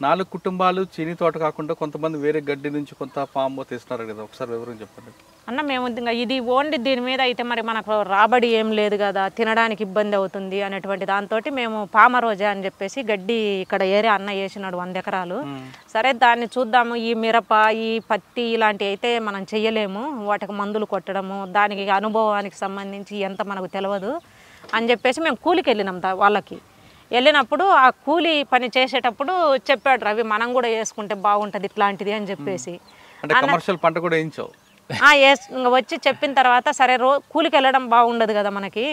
4 కుటుంబాలు చీని తోట కాకుండా కొంతమంది వేరే గడ్డి నుంచి కొంత పాము తీస్తున్నారు కదా, ఒకసారి వివరం చెప్పండి అన్న. మేము ఇంకా ఇది ఓన్లీ దీని మీద అయితే మరి మనకు రాబడి ఏం లేదు కదా, తినడానికి ఇబ్బంది అవుతుంది అనేటువంటి దాంతో మేము పామరోజా అని చెప్పేసి గడ్డి ఇక్కడ ఏరియా అన్న వేసినాడు 100 ఎకరాలు. సరే దాన్ని చూద్దాము, ఈ మిరప ఈ పత్తి ఇలాంటివి అయితే మనం చెయ్యలేము, వాటికి మందులు కొట్టడము దానికి అనుభవానికి సంబంధించి ఎంత మనకు తెలియదు అని చెప్పేసి మేము కూలికి వెళ్ళినాం వాళ్ళకి. వెళ్ళినప్పుడు ఆ కూలి పని చేసేటప్పుడు చెప్పాడు రవి మనం కూడా వేసుకుంటే బాగుంటుంది ఇట్లాంటిది అని చెప్పేసి. కమర్షియల్ పంట కూడా వేయించావు. వచ్చి చెప్పిన తర్వాత సరే కూలికి వెళ్ళడం బాగుండదు కదా మనకి,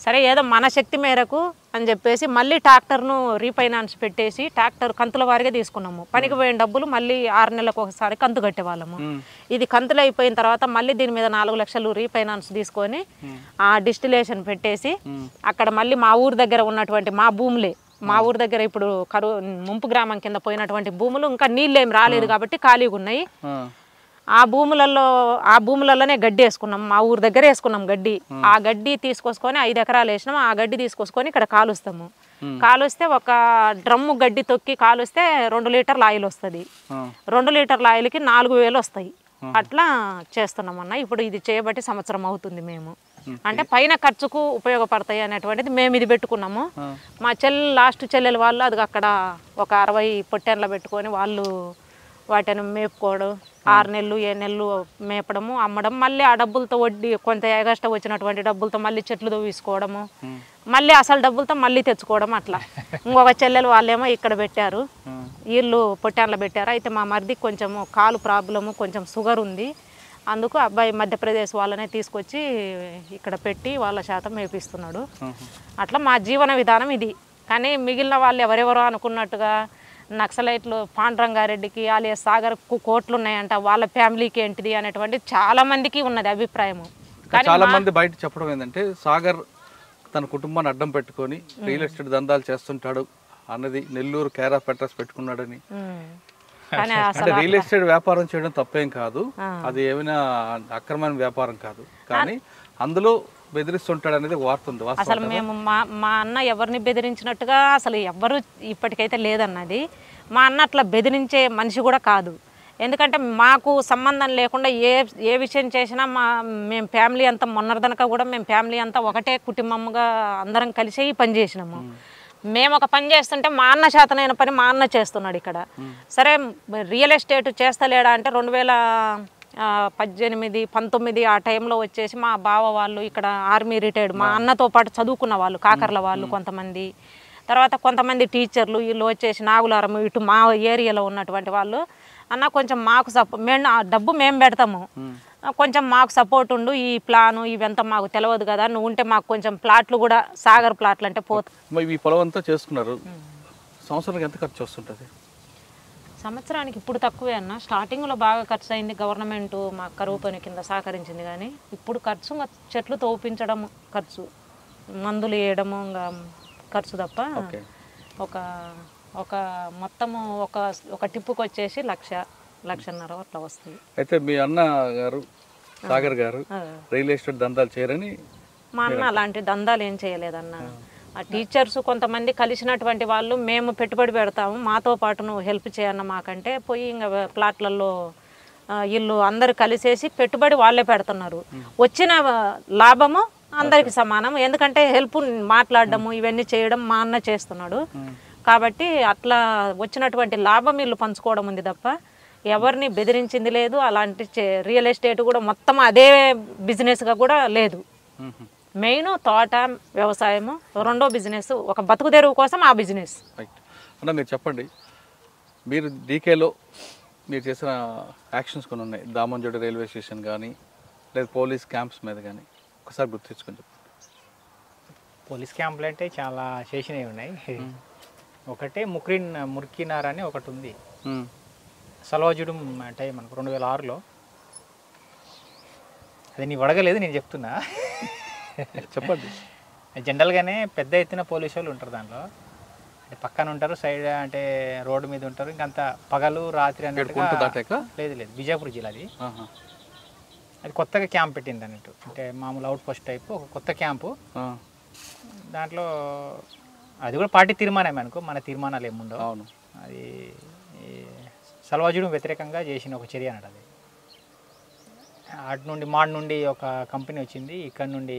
సరే ఏదో మన శక్తి మేరకు అని చెప్పేసి మళ్ళీ ట్రాక్టర్ను రీఫైనాన్స్ పెట్టేసి ట్రాక్టర్ కంతుల వారిగా తీసుకున్నాము. పనికి పోయిన డబ్బులు మళ్ళీ 6 నెలలకు ఒకసారి కంతు కట్టేవాళ్ళము. ఇది కంతులు అయిపోయిన తర్వాత మళ్ళీ దీని మీద 4 లక్షలు రీఫైనాన్స్ తీసుకొని ఆ డిస్టిలేషన్ పెట్టేసి అక్కడ మళ్ళీ మా ఊరు దగ్గర ఉన్నటువంటి మా భూములే, మా ఊరు దగ్గర ఇప్పుడు ముంపు గ్రామం కింద పోయినటువంటి భూములు ఇంకా నీళ్ళు ఏమి రాలేదు కాబట్టి ఖాళీగా ఉన్నాయి. ఆ భూములలోనే గడ్డి వేసుకున్నాం, మా ఊరు దగ్గర వేసుకున్నాం గడ్డి. ఆ గడ్డి తీసుకొసుకొని 5 ఎకరాలు వేసినాం. ఆ గడ్డి తీసుకొసుకొని ఇక్కడ కాలుస్తాము. కాలుస్తే ఒక డ్రమ్ము గడ్డి తొక్కి కాలుస్తే 2 లీటర్ల ఆయిల్ వస్తుంది. 2 లీటర్ల ఆయిల్కి 4,000 వస్తాయి. అట్లా చేస్తున్నాం అన్న. ఇప్పుడు ఇది చేయబట్టి సంవత్సరం అవుతుంది. మేము అంటే పైన ఖర్చుకు ఉపయోగపడతాయి అనేటువంటిది మేము ఇది పెట్టుకున్నాము. మా లాస్ట్ చెల్లెలు వాళ్ళు అది అక్కడ ఒక 60 పొట్టెన్ల పెట్టుకొని వాళ్ళు వాటిని మేపుకోవడం, 6 నెలలు 7 నెలలు మేపడము అమ్మడం, మళ్ళీ ఆ డబ్బులతో వడ్డీ కొంత ఎగస్ట్రా వచ్చినటువంటి డబ్బులతో మళ్ళీ చెట్లు తవ్వేసుకోవడము, మళ్ళీ అసలు డబ్బులతో మళ్ళీ తెచ్చుకోవడం. అట్లా ఇంకొక చెల్లెలు వాళ్ళేమో ఇక్కడ పెట్టారు, వీళ్ళు పొట్టాన్లో పెట్టారు. అయితే మా మరిది కొంచెము కాలు ప్రాబ్లము, కొంచెం షుగర్ ఉంది, అందుకు అబ్బాయి మధ్యప్రదేశ్ వాళ్ళనే తీసుకొచ్చి ఇక్కడ పెట్టి వాళ్ళ శాతం మేపిస్తున్నాడు. అట్లా మా జీవన విధానం ఇది. కానీ మిగిలిన వాళ్ళు ఎవరెవరో అనుకున్నట్టుగా నక్సలైట్లు పాండురంగారెడ్డికి alias సాగర్కు కోట్లు ఉన్నాయంట, వాళ్ళ ఫ్యామిలీకి ఏంటిది అనేటువంటి చాలా మందికి ఉన్నది అభిప్రాయం. చాలా మంది బయట చెప్పడం ఏంటంటే సాగర్ తన కుటుంబాన్ని అడ్డం పెట్టుకొని రియల్ ఎస్టేట్ దందాలు చేస్తుంటాడు అన్నది, నెల్లూరు కేర్ ఆఫ్ అడ్రస్ పెట్టుకున్నాడని. అంటే రియల్ ఎస్టేట్ వ్యాపారం చేయడం తప్పేం కాదు, అది ఏమైనా అక్రమమైన వ్యాపారం కాదు, కానీ అందులో బెదిరిస్తుంటాడు అనేది వార్త ఉంది. అసలు మేము మా అన్న ఎవరిని బెదిరించినట్టుగా అసలు ఎవ్వరు ఇప్పటికైతే లేదన్నది. మా అన్న అట్లా బెదిరించే మనిషి కూడా కాదు. ఎందుకంటే మాకు సంబంధం లేకుండా ఏ విషయం చేసినా మేము ఫ్యామిలీ అంతా మొన్నటిదనక కూడా మేము ఫ్యామిలీ అంతా ఒకటే కుటుంబంగా అందరం కలిసి ఈ పని చేసినాము. మేము ఒక పని చేస్తుంటే మా అన్న శాతనైన పని మా అన్న చేస్తున్నాడు ఇక్కడ. సరే రియల్ ఎస్టేట్ చేస్తలేడా అంటే 2018, 19 ఆ టైంలో వచ్చేసి మా బావ వాళ్ళు ఇక్కడ ఆర్మీ రిటైర్డ్, మా అన్నతో పాటు చదువుకున్న వాళ్ళు కాకర్ల వాళ్ళు కొంతమంది, తర్వాత కొంతమంది టీచర్లు వీళ్ళు వచ్చేసి నాగులారం ఇటు మా ఏరియాలో ఉన్నటువంటి వాళ్ళు, అన్న కొంచెం మాకు డబ్బు మేము పెడతాము, కొంచెం మాకు సపోర్ట్ ఉండు, ఈ ప్లాను ఇవంతా మాకు తెలియదు కదా, నువ్వు ఉంటే మాకు కొంచెం ప్లాట్లు కూడా సాగర్ ప్లాట్లు అంటే పోతుంది. ఈ పొలం అంతా చేసుకున్నారు, సంవత్సరానికి ఎంత ఖర్చు వస్తుంటుంది? సంవత్సరానికి ఇప్పుడు తక్కువే అన్న. స్టార్టింగ్లో బాగా ఖర్చు అయింది, గవర్నమెంట్ మా కరువు పని కింద సహకరించింది. కానీ ఇప్పుడు ఖర్చు చెట్లు తోపించడం ఖర్చు, మందులు వేయడము ఇంకా ఖర్చు తప్ప ఒక మొత్తము ఒక టిప్పుకి వచ్చేసి 1,00,000 అట్లా వస్తుంది. అయితే మీ అన్న గారు సాగర్ గారు రియల్ ఎస్టేట్ దందాలు చేయరని? మా అన్న అలాంటి దందాలు ఏం చేయలేదన్న. ఆ టీచర్స్ కొంతమంది కలిసినటువంటి వాళ్ళు మేము పెట్టుబడి పెడతాము, మాతో పాటు నువ్వు హెల్ప్ చేయన్న మాకంటే పోయి ఇంకా ప్లాట్లలో వీళ్ళు అందరు కలిసేసి పెట్టుబడి వాళ్ళే పెడుతున్నారు. వచ్చిన లాభము అందరికి సమానం, ఎందుకంటే హెల్ప్ మాట్లాడడము ఇవన్నీ చేయడం మా అన్న చేస్తున్నాడు కాబట్టి అట్లా వచ్చినటువంటి లాభం వీళ్ళు పంచుకోవడం ఉంది తప్ప ఎవరిని బెదిరించింది లేదు. అలాంటి రియల్ ఎస్టేట్ కూడా మొత్తం అదే బిజినెస్గా కూడా లేదు. మెయిన్ తోట వ్యవసాయము, రెండో బిజినెస్ ఒక బతుకు తెరువు కోసం ఆ బిజినెస్. అన్న మీరు చెప్పండి, మీరు డీకేలో మీరు చేసిన యాక్షన్స్ కొన్ని ఉన్నాయి, దామంజోడి రైల్వే స్టేషన్ కానీ లేదా పోలీస్ క్యాంప్స్ మీద కానీ ఒకసారి గుర్తు తెచ్చుకొని చెప్పండి. పోలీస్ క్యాంపులు అంటే చాలా చేసినవి ఉన్నాయి. ఒకటే మురికినార్ అని ఒకటి ఉంది, సల్వాజుడం అంటే మనకు 2006లో. అది నీ వడగలేదు, నేను చెప్తున్నా. చెప్పండి. జనరల్గానే పెద్ద ఎత్తున పోలీసు వాళ్ళు ఉంటారు దాంట్లో, అంటే పక్కన ఉంటారు, సైడ్ అంటే రోడ్డు మీద ఉంటారు. ఇంకంత పగలు రాత్రి అన్నట్టుగా. లేదు బిజాపూర్ జిల్లా అది. అది కొత్తగా క్యాంప్ పెట్టింది అన్నట్టు, అంటే మామూలు అవుట్ పోస్ట్ టైపు ఒక కొత్త క్యాంపు. దాంట్లో అది కూడా పార్టీ తీర్మానమే అనుకో, మన తీర్మానాలు ఏముండవు. అవును, అది సల్వాజుడం వ్యతిరేకంగా చేసిన ఒక చర్య అన్నట్టు. అది అటు నుండి మాడ్ నుండి ఒక కంపెనీ వచ్చింది, ఇక్కడ నుండి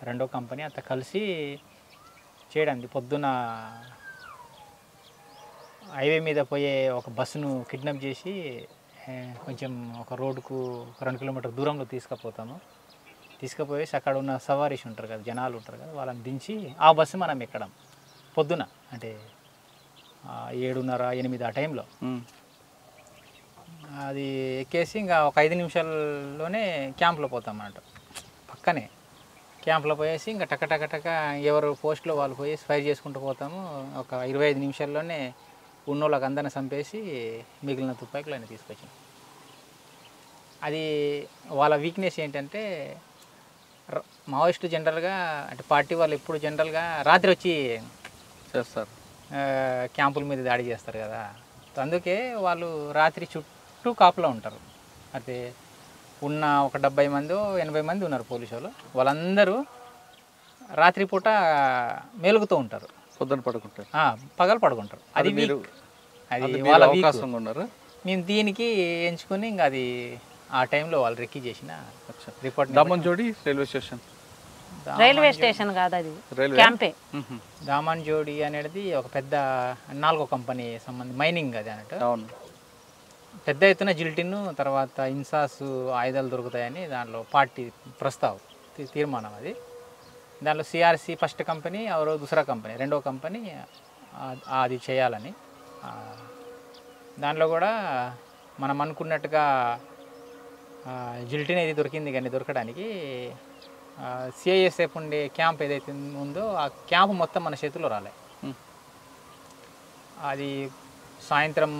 రెండో కంపెనీ, అంతా కలిసి చేయడానికి పొద్దున హైవే మీద పోయే ఒక బస్సును కిడ్నాప్ చేసి కొంచెం ఒక రోడ్డుకు ఒక 2 కిలోమీటర్ దూరంలో తీసుకుపోయేసి అక్కడ ఉన్న సవారీస్ ఉంటారు కదా, జనాలు ఉంటారు కదా, వాళ్ళని దించి ఆ బస్సు మనం ఎక్కడం పొద్దున, అంటే 7:30, 8 ఆ టైంలో. అది ఎక్కేసి ఇంకా ఒక 5 నిమిషాల్లోనే క్యాంప్లో పోతాం అన్నట్టు. పక్కనే క్యాంప్లో పోయేసి ఇంకా టక ఎవరు పోస్ట్లో వాళ్ళు పోయేసి ఫైర్ చేసుకుంటూ పోతాము. ఒక 25 నిమిషాల్లోనే ఉన్నోళ్ళకి అందరిని చంపేసి మిగిలిన తుపాకులను తీసుకొచ్చాం. అది వాళ్ళ వీక్నెస్ ఏంటంటే, మావోయిస్టు జనరల్గా అంటే పార్టీ వాళ్ళు ఎప్పుడు జనరల్గా రాత్రి వచ్చి చేస్తారు, క్యాంపుల మీద దాడి చేస్తారు కదా. అందుకే వాళ్ళు రాత్రి చుట్టూ కాపులో ఉంటారు. అయితే ఉన్న ఒక 70 మంది 80 మంది ఉన్నారు పోలీసు వాళ్ళు, వాళ్ళందరూ రాత్రిపూట మేలుగుతూ ఉంటారు, పొద్దున పడుకుంటారు, పగలు పడుకుంటారు. అది మీరు అది వాళ్ళ అవకాశంగా ఉన్నారు. మేము దీనికి ఎంచుకొని ఇంకా అది ఆ టైంలో వాళ్ళు రెక్కి చేసిన రిపోర్ట్. దామన్జోడి రైల్వే స్టేషన్ కాదు, అది క్యాంపే. దామన్జోడి అనేది ఒక పెద్ద 4వ కంపెనీ సంబంధించి మైనింగ్ అది అన్నట్టు. అవును, పెద్ద ఎత్తున జిల్టిన్ తర్వాత ఇన్సాస్ ఆయుధాలు దొరుకుతాయని దాంట్లో పార్టీ ప్రస్తావం తీర్మానం. అది దాంట్లో సిఆర్సి ఫస్ట్ కంపెనీ, ఎవరో దూసరా కంపెనీ, రెండో కంపెనీ అది చేయాలని. దాంట్లో కూడా మనం అనుకున్నట్టుగా జిల్టిన్ అయితే దొరికింది, కానీ దొరకడానికి సిఐఎస్ఎఫ్ ఉండే క్యాంప్ ఏదైతే ఉందో ఆ క్యాంప్ మొత్తం మన చేతిలో రాలే. అది సాయంత్రం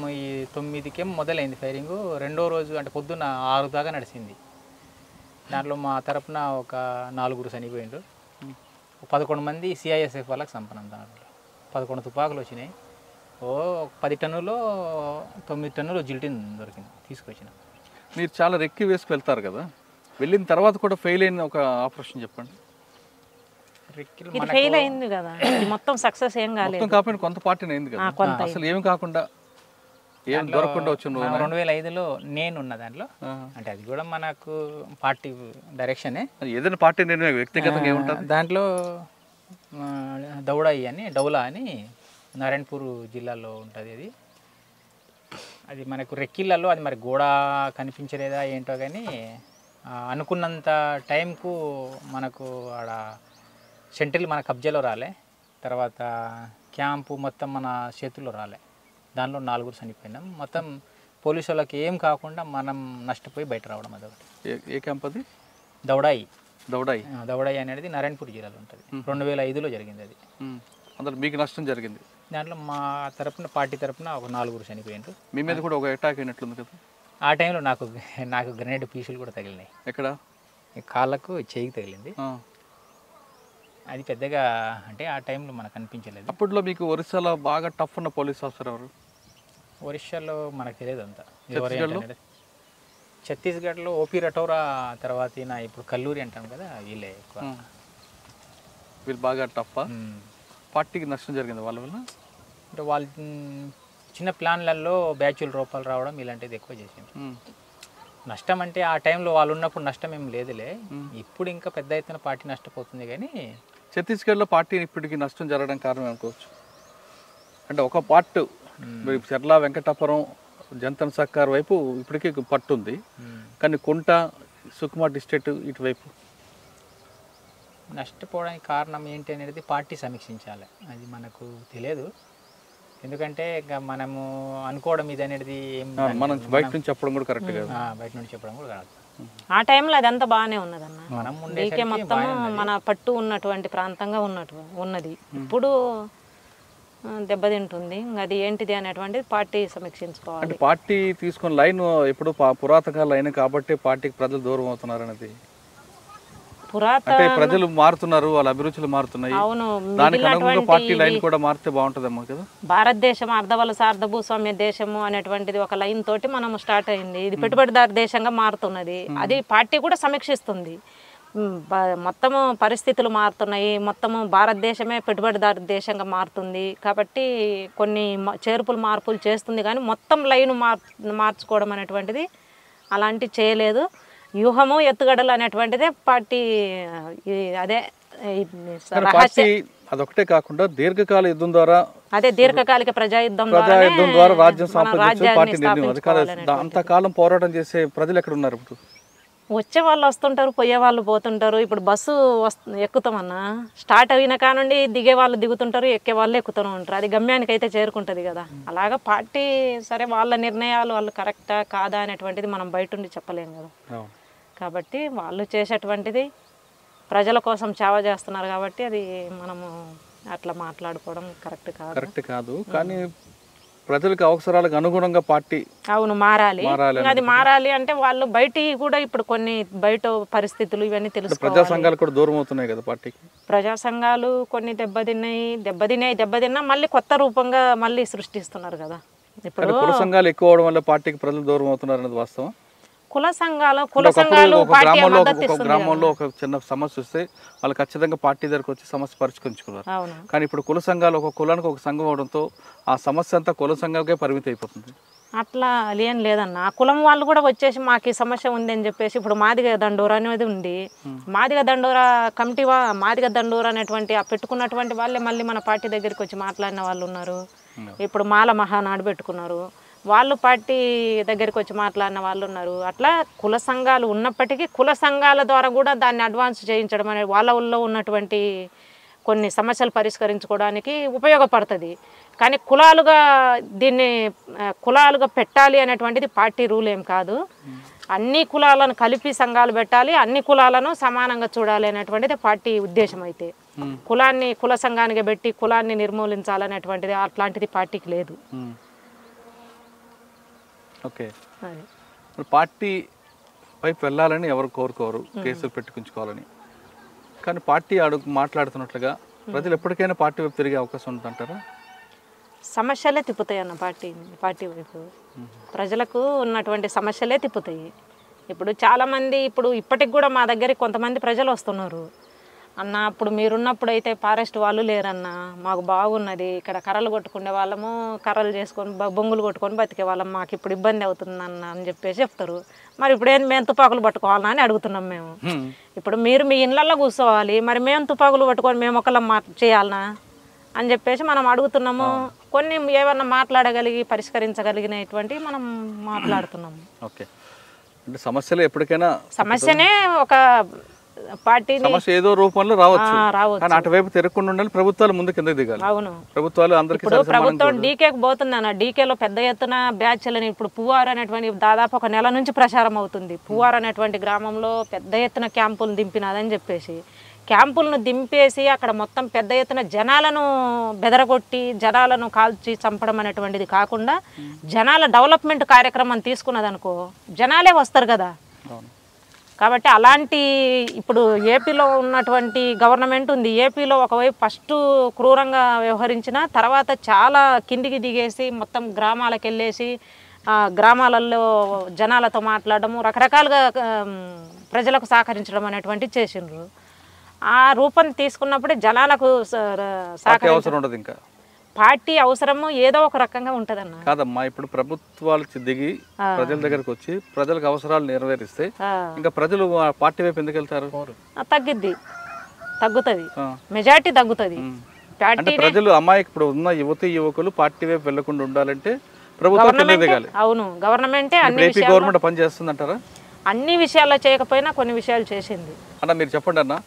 9కి మొదలైంది ఫైరింగు. రెండో రోజు అంటే పొద్దున్న 6 దాకా నడిచింది. దాంట్లో మా తరపున ఒక 4 చనిపోయిండు, 11 మంది సిఐఎస్ఎఫ్ వాళ్ళకి సంపన్నం. దాంట్లో 11 తుపాకులు వచ్చినాయి. 10 టన్నులో 9 టన్నులు జిల్టిన్ దొరికింది, తీసుకొచ్చిన. మీరు చాలా రెక్కి వేసుకు వెళ్తారు కదా, వెళ్ళిన తర్వాత కూడా ఫెయిల్ అయిన ఒక ఆపరేషన్ చెప్పండి. ఇది ఫెయిల్ అయింది కదా, ఇది మొత్తం సక్సెస్ ఏం కాలేదు. మొత్తం కాకపోయినా కొంత పార్టీ అయింది కదా, అసలు ఏమి కాకుండా ఏం దొరకకుండా వచ్చింది. 2005లో నేను ఉన్న దాంట్లో, అంటే అది కూడా మనకు పార్టీ డైరెక్షనే, ఏదైనా పార్టీ నిర్ణయం వ్యక్తిగతంగా ఏముంటుంది. దాంట్లో డౌలా అని నారాయణపూర్ జిల్లాలో ఉంటుంది. అది మనకు రెక్కిళ్ళలో అది మరి గోడ కనిపించలేదా ఏంటో కానీ అనుకున్నంత టైంకు మనకు ఆడ సెంట్రల్ మన కబ్జాలో రాలే, తర్వాత క్యాంపు మొత్తం మన చేతుల్లో రాలే. దానిలో 4 చనిపోయినాం. మొత్తం పోలీసు వాళ్ళకి ఏం కాకుండా మనం నష్టపోయి బయట రావడం. అదొకటి. ఏ క్యాంప్ అది? దౌడాయి అనేది నారాయణపూర్ జిల్లాలో ఉంటుంది. 2005లో జరిగింది అది. అందులో మీకు నష్టం జరిగింది. దాంట్లో మా తరపున పార్టీ తరపున ఒక 4 చనిపోయిండ్రు. మీ మీద కూడా ఒక అటాక్ అయినట్లుంది కదా. ఆ టైంలో నాకు గ్రెనేడ్ పీసులు కూడా తగిలినాయి. ఎక్కడ? కాళ్ళకు చేయికి తగిలింది. అది పెద్దగా అంటే ఆ టైంలో మనకు అనిపించలేదు. అప్పట్లో మీకు ఒరిస్సాలో బాగా టఫ్ ఉన్న పోలీస్ ఆఫీసర్ ఎవరు? ఒరిస్సాలో మనకు తెలియదు అంతా. ఛత్తీస్గఢ్లో ఓపీ రటోరా, తర్వాత ఇప్పుడు కల్లూరి అంటాం కదా, వీళ్ళే ఎక్కువ. వీళ్ళు బాగా టఫ్. పార్టీకి నష్టం జరిగింది వాళ్ళ వల్ల. అంటే వాళ్ళు చిన్న ప్లాన్లలో బ్యాచుల రూపాయలు రావడం ఇలాంటిది ఎక్కువ చేసింది. నష్టం అంటే ఆ టైంలో వాళ్ళు ఉన్నప్పుడు నష్టం ఏం లేదులే, ఇప్పుడు ఇంకా పెద్ద ఎత్తున పార్టీ నష్టపోతుంది. కానీ ఛత్తీస్గఢ్లో పార్టీ ఇప్పటికీ నష్టం జరగడం కారణం అనుకోవచ్చు. అంటే ఒక పార్ట్ చెర్ల వెంకటాపురం జంతన్ సర్కార్ వైపు ఇప్పటికీ పట్టు ఉంది, కానీ కుంట సుకుమా డిస్ట్రిక్ట్ ఇటువైపు నష్టపోవడానికి కారణం ఏంటి అనేది పార్టీ సమీక్షించాలి. అది మనకు తెలియదు, ఎందుకంటే ఇంకా మనము అనుకోవడం ఇది అనేది మనం బయట నుంచి చెప్పడం కూడా కరెక్ట్ కాదు. బయట నుంచి చెప్పడం కూడా కాదు. ఆ టైంలో అదంతా బాగానే ఉన్నదన్న. మనం డీకే మొత్తము మన పట్టు ఉన్నటువంటి ప్రాంతంగా ఉన్నది. ఇప్పుడు దెబ్బతింటుంది. అది ఏంటిది అనేటువంటిది పార్టీ సమీక్షించుకోవాలి. అంటే పార్టీ తీసుకున్న లైన్ ఎప్పుడు పురాతన లైన్ కాబట్టి పార్టీకి ప్రజలు దూరం అవుతున్నారు అనేది. అంటే ప్రజలు మారుతున్నారు, వాళ్ళ అభిరుచులు మారుతున్నాయి. అవును, దానికి అనుగుణంగా పార్టీ లైన్ కూడా మారితే బాగుంటుందేమో కదా. భారతదేశం అర్ధవలస అర్ధభూస్వామ్య దేశము అనేటువంటిది ఒక లైన్ తోటి మనం స్టార్ట్ అయింది. ఇది పెట్టుబడిదారు దేశంగా మారుతున్నది. అది పార్టీ కూడా సమీక్షిస్తుంది. మొత్తము పరిస్థితులు మారుతున్నాయి, మొత్తము భారతదేశమే పెట్టుబడిదారు దేశంగా మారుతుంది కాబట్టి కొన్ని చేర్పులు మార్పులు చేస్తుంది. కానీ మొత్తం లైన్ మార్చుకోవడం అనేటువంటిది అలాంటి చేయలేదు. వ్యూహము ఎత్తుగడలు అనేటువంటిదే పార్టీ. అదే అదొకటే కాకుండా దీర్ఘకాల యుద్ధం ద్వారా, అదే దీర్ఘకాలిక ప్రజాయుద్ధం ద్వారా రాజ్యం సంపాదించే పార్టీ నిర్ణయం. అంతకాలం పోరాటం చేసే ప్రజలు ఎక్కడ ఉన్నారు ఇప్పుడు? వచ్చే వాళ్ళు వస్తుంటారు, పోయే వాళ్ళు పోతుంటారు. ఇప్పుడు బస్సు ఎక్కుతామన్నా, స్టార్ట్ అయిన కానుండి దిగే వాళ్ళు దిగుతుంటారు, ఎక్కే వాళ్ళు ఎక్కుతూనే ఉంటారు. అది గమ్యానికి అయితే చేరుకుంటుంది కదా. అలాగా పార్టీ సరే వాళ్ళ నిర్ణయాలు వాళ్ళు కరెక్టా కాదా అనేటువంటిది మనం బయట ఉండి చెప్పలేము కదా. కాబట్టి వాళ్ళు చేసేటువంటిది ప్రజల కోసం సేవ చేస్తున్నారు కాబట్టి అది మనము అట్లా మాట్లాడుకోవడం కరెక్ట్ కాదు. కానీ ప్రజలకు అవసరాలకు అనుగుణంగా పార్టీ మారాలి. అది మారాలి అంటే వాళ్ళు బయట కూడా ఇప్పుడు కొన్ని బయట పరిస్థితులు ఇవన్నీ తెలుసు. ప్రజా సంఘాలు కూడా దూరం అవుతున్నాయి కదా పార్టీకి. ప్రజా సంఘాలు కొన్ని దెబ్బతిన్నా మళ్ళీ కొత్త రూపంగా మళ్ళీ సృష్టిస్తున్నారు కదా. ఇప్పుడు కుల సంఘాలు ఎక్కువ అవడం వల్ల పార్టీకి ప్రజలు దూరం అవుతున్నారు అనేది వాస్తవం. కుల సంఘాలు గ్రామంలో ఒక చిన్న సమస్య వస్తే వాళ్ళు ఖచ్చితంగా పార్టీ దగ్గరకు వచ్చి సమస్య పరిష్కరించుకున్నారు. కానీ ఇప్పుడు కుల సంఘాలు ఒక కులానికి ఒక సంఘం అవడంతో ఆ సమస్య అంతా కుల సంఘాలకే పరిమితి అయిపోతుంది. అట్లా ఏం లేదన్న. ఆ కులం వాళ్ళు కూడా వచ్చేసి మాకు ఈ సమస్య ఉంది అని చెప్పేసి ఇప్పుడు మాదిగ దండోరా అనేది ఉంది. మాదిగ దండోరా కమిటీ మాదిగ దండోరా అనేటువంటి ఆ పెట్టుకున్నటువంటి వాళ్ళే మళ్ళీ మన పార్టీ దగ్గరికి వచ్చి మాట్లాడిన వాళ్ళు ఉన్నారు. ఇప్పుడు మాల మహానాడు పెట్టుకున్నారు, వాళ్ళు పార్టీ దగ్గరికి వచ్చి మాట్లాడిన వాళ్ళు ఉన్నారు. అట్లా కుల సంఘాలు ఉన్నప్పటికీ కుల సంఘాల ద్వారా కూడా దాన్ని అడ్వాన్స్ చేయించడం అనేది వాళ్ళ ఊళ్ళో ఉన్నటువంటి కొన్ని సమస్యలు పరిష్కరించుకోవడానికి ఉపయోగపడుతుంది. కానీ కులాలుగా పెట్టాలి అనేటువంటిది పార్టీ రూల్ ఏం కాదు. అన్ని కులాలను కలిపి సంఘాలు పెట్టాలి, అన్ని కులాలను సమానంగా చూడాలి అనేటువంటిది పార్టీ ఉద్దేశం. అయితే కుల సంఘానికి పెట్టి కులాన్ని నిర్మూలించాలనేటువంటిది అట్లాంటిది పార్టీకి లేదు. ఓకే, పార్టీ వైపు వెళ్ళాలని ఎవరు కోరుకోరు, కేసులు పెట్టుకుంచుకోవాలని. కానీ పార్టీ మాట్లాడుతున్నట్లుగా ప్రజలు ఎప్పటికైనా పార్టీ వైపు తిరిగే అవకాశం ఉంటుందంటారా? సమస్యలే తిప్పుతాయి అన్న పార్టీ వైపు. ప్రజలకు ఉన్నటువంటి సమస్యలే తిప్పుతాయి. ఇప్పుడు చాలామంది ఇప్పటికి కూడా మా దగ్గరికి కొంతమంది ప్రజలు వస్తున్నారు. అన్న అప్పుడు మీరున్నప్పుడు అయితే ఫారెస్ట్ వాళ్ళు లేరన్న, మాకు బాగున్నది, ఇక్కడ కర్రలు కొట్టుకునే వాళ్ళము, కర్రలు చేసుకొని బొంగులు కొట్టుకొని బతికే వాళ్ళం, మాకు ఇప్పుడు ఇబ్బంది అవుతుందన్న అని చెప్పేసి చెప్తారు. మరి ఇప్పుడు మేము తుపాకులు పట్టుకోవాలన్నా అని అడుగుతున్నాం మేము. ఇప్పుడు మీరు మీ ఇళ్ళల్లో కూర్చోవాలి, మరి మేము తుపాకులు పట్టుకొని మేము ఒకళ్ళం చేయాలనా అని చెప్పేసి మనం అడుగుతున్నాము. కొన్ని ఏమన్నా మాట్లాడగలిగి పరిష్కరించగలిగినటువంటి మనం మాట్లాడుతున్నాము. ఓకే, అంటే సమస్యలు ఎప్పటికైనా సమస్యనే ఒక పార్టీ సమస్య ఏదో రూపంలో రావచ్చు. కానీ అటువైపు తిరగకుండా ఉండాలి, ప్రభుత్వాలు ముందు కింద దిగాలి. అవును, ప్రభుత్వాలు అందరికీ. ప్రభుత్వం డీకేకి పోతుందన్న, డీకేలో పెద్ద ఎత్తున బ్యాచ్లని ఇప్పుడు పువ్వారు అనేటువంటి దాదాపు ఒక నెల నుంచి ప్రచారం అవుతుంది. పువ్వారు అనేటువంటి గ్రామంలో పెద్ద ఎత్తున క్యాంపులను దింపినదని చెప్పేసి క్యాంపులను దింపేసి అక్కడ మొత్తం పెద్ద ఎత్తున జనాలను బెదరగొట్టి జనాలను కాల్చి చంపడం అనేటువంటిది కాకుండా జనాల డెవలప్మెంట్ కార్యక్రమం తీసుకున్నదనుకో జనాలే వస్తారు కదా. కాబట్టి అలాంటి ఇప్పుడు ఏపీలో ఉన్నటువంటి గవర్నమెంట్ ఉంది. ఏపీలో ఒకవైపు ఫస్ట్ క్రూరంగా వ్యవహరించిన తర్వాత చాలా కిందికి దిగేసి మొత్తం గ్రామాలకు వెళ్ళేసి గ్రామాలలో జనాలతో మాట్లాడము, రకరకాలుగా ప్రజలకు సహకరించడం అనేటువంటిది చేసిండ్రు. ఆ రూపం తీసుకున్నప్పుడే జనాలకు సహకరించడం ఇంకా పార్టీ అవసరము ఏదో ఒక రకంగా ఉంటదన్న. కాదమ్మా, ఇప్పుడు ప్రభుత్వాలు దిగి ప్రజల దగ్గరకు వచ్చి ప్రజలకు అవసరాలు నెరవేరిస్తే ఇంకా ప్రజలు పార్టీ వైపు ఎందుకు వెళ్తారు? తగ్గుతుంది, మెజారిటీ తగ్గుతుంది. ప్రజలు ఇప్పుడు ఉన్న యువకులు పార్టీ వైపు వెళ్లకుండా ఉండాలంటే ప్రభుత్వం దిగాలి. అవును, గవర్నమెంటే గవర్నమెంట్ పని చేస్తుందంటారా? అన్ని విషయాల్లో చేయకపోయినా కొన్ని విషయాలు చేసింది. అన్న మీరు చెప్పండి అన్న,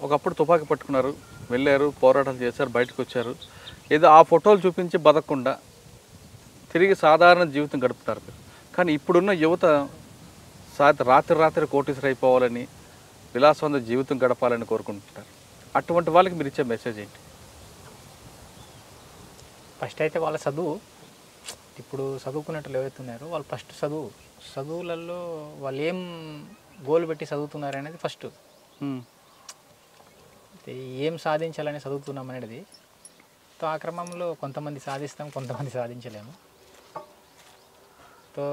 ఒకప్పుడు తుపాకీ పట్టుకున్నారు, వెళ్ళారు, పోరాటాలు చేశారు, బయటకు వచ్చారు, ఏదో ఆ ఫోటోలు చూపించి బతకకుండా తిరిగి సాధారణ జీవితం గడుపుతారు. కానీ ఇప్పుడున్న యువత రాత్రి రాత్రి కోటీశ్వర అయిపోవాలని విలాసవంత జీవితం గడపాలని కోరుకుంటుంటారు. అటువంటి వాళ్ళకి మీరు ఇచ్చే మెసేజ్ ఏంటి? ఫస్ట్ అయితే వాళ్ళ చదువు, ఇప్పుడు చదువుకునేటోళ్ళు ఎవరైతే ఉన్నారో వాళ్ళు ఫస్ట్ చదువులలో వాళ్ళు ఏం గోల్ పెట్టి చదువుతున్నారు అనేది ఫస్ట్. ఏం సాధించాలని చదువుతున్నాం అనేది. సో ఆ క్రమంలో కొంతమంది సాధిస్తాం, కొంతమంది సాధించలేము. సో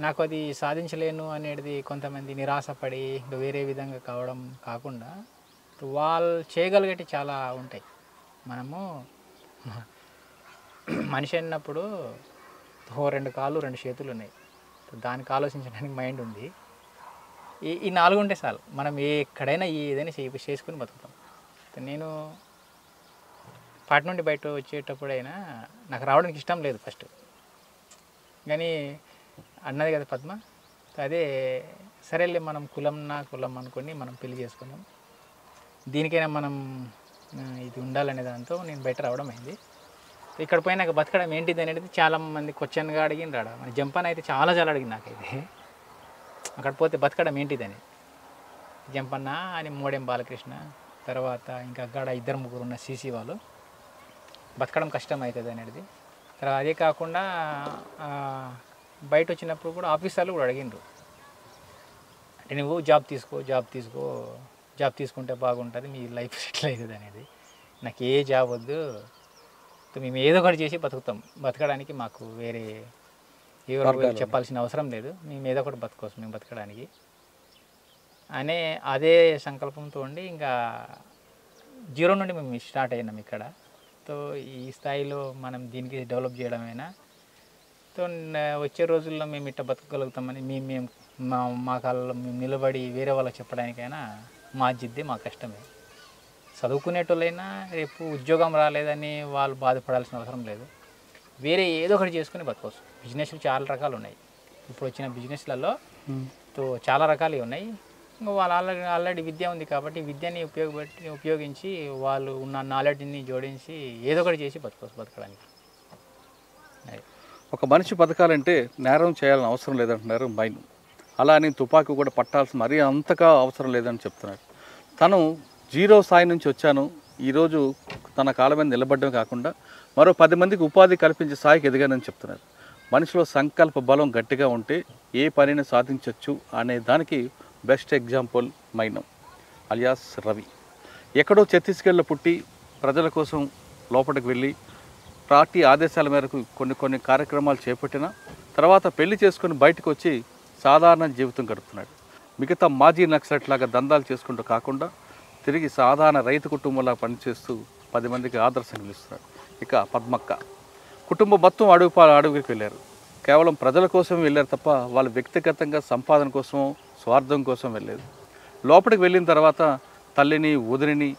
నాకు అది సాధించలేను అనేది కొంతమంది నిరాశపడి వేరే విధంగా కావడం కాకుండా వాళ్ళు చేయగలిగేటి చాలా ఉంటాయి. మనము మనిషి అన్నప్పుడు రెండు కాళ్ళు 2 చేతులు ఉన్నాయి. దానికి ఆలోచించడానికి మైండ్ ఉంది. ఈ 4 ఉంటే చాలు, మనం ఎక్కడైనా ఏదైనా చేసుకుని బతుకుతాం. నేను పాటి నుండి బయట వచ్చేటప్పుడైనా నాకు రావడానికి ఇష్టం లేదు ఫస్ట్, కానీ అన్నది కదా పద్మ, అదే సరేలే మనం కులం అనుకొని మనం పెళ్లి చేసుకున్నాం, దీనికైనా మనం ఇది ఉండాలనే దాంతో నేను బయట రావడం అయింది. ఇక్కడ పోయినాక బతకడం ఏంటిది అనేది చాలామంది క్వశ్చన్గా అడిగిన రాడా. మన జంపన్ అయితే చాలా అడిగింది నాకైతే, అక్కడ పోతే బతకడం ఏంటిదని. జంపన్న అని మోడెం బాలకృష్ణ, తర్వాత ఇంకా అక్కడ 2-3 ఉన్న సీసీ వాళ్ళు, బతకడం కష్టం అవుతుంది అనేది. తర్వాత అదే కాకుండా బయట వచ్చినప్పుడు కూడా ఆఫీసర్లు కూడా అడిగిండ్రు, అంటే నువ్వు జాబ్ తీసుకుంటే బాగుంటుంది, మీ లైఫ్ సెటిల్ అవుతుంది అనేది. నాకు ఏ జాబ్ వద్దు, మేము ఏదో ఒకటి చేసి బతకడానికి మాకు వేరే ఎవరు చెప్పాల్సిన అవసరం లేదు, మేము ఏదో ఒకటి బతకోవచ్చు మేము బతకడానికి అనే అదే సంకల్పంతో ఉండి ఇంకా 0 నుండి మేము స్టార్ట్ అయినాం ఇక్కడ. సో ఈ స్థాయిలో మనం దీనికి డెవలప్ చేయడమైనా, సో వచ్చే రోజుల్లో మేము ఇట్లా బతకగలుగుతామని మేము మా కాళ్ళలో మేము నిలబడి వేరే వాళ్ళకి చెప్పడానికైనా మా జిద్దే మా కష్టమే. చదువుకునేటోళ్ళైనా రేపు ఉద్యోగం రాలేదని వాళ్ళు బాధపడాల్సిన అవసరం లేదు, వేరే ఏదో ఒకటి చేసుకుని బతకవచ్చు. బిజినెస్లు చాలా రకాలు ఉన్నాయి, ఇప్పుడు వచ్చిన బిజినెస్లలో తో చాలా రకాలు ఉన్నాయి. ఇంకా వాళ్ళు ఆల్రెడీ విద్య ఉంది కాబట్టి విద్యని ఉపయోగించి వాళ్ళు ఉన్న నాలెడ్జ్ని జోడించి ఏదో ఒకటి చేసి బతకడానికి. ఒక మనిషి బతకాలంటే నేరం చేయాలని అవసరం లేదంటున్నారు మైను. అలా అని తుపాకీ కూడా పట్టాల్సిన మరీ అంతగా అవసరం లేదని చెప్తున్నారు. తను 0 స్థాయి నుంచి వచ్చాను, ఈరోజు తన కాళ్ళ మీద నిలబడడం కాకుండా మరో 10 మందికి ఉపాధి కల్పించే స్థాయికి ఎదిగానని చెప్తున్నారు. మనిషిలో సంకల్ప బలం గట్టిగా ఉంటే ఏ పనిని సాధించవచ్చు అనే దానికి బెస్ట్ ఎగ్జాంపుల్ మైనం అలియాస్ రవి. ఎక్కడో ఛత్తీస్గఢ్లో పుట్టి ప్రజల కోసం లోపలికి వెళ్ళి పార్టీ ఆదేశాల మేరకు కొన్ని కార్యక్రమాలు చేపట్టిన తర్వాత పెళ్లి చేసుకొని బయటకు వచ్చి సాధారణ జీవితం గడుపుతున్నాడు. మిగతా మాజీ నక్సలైట్ లాగా దందాలు చేసుకుంటూ కాకుండా తిరిగి సాధారణ రైతు కుటుంబంలా పనిచేస్తూ 10 మందికి ఆదర్శం నిలుస్తున్నాడు. ఇక పద్మక్క కుటుంబం మొత్తం అడుగుకి వెళ్ళారు. కేవలం ప్రజల కోసం వెళ్ళారు తప్ప వాళ్ళు వ్యక్తిగతంగా సంపాదన కోసం స్వార్థం కోసం వెళ్ళలేదు. లోపలికి వెళ్ళిన తర్వాత తల్లిని వదిలిని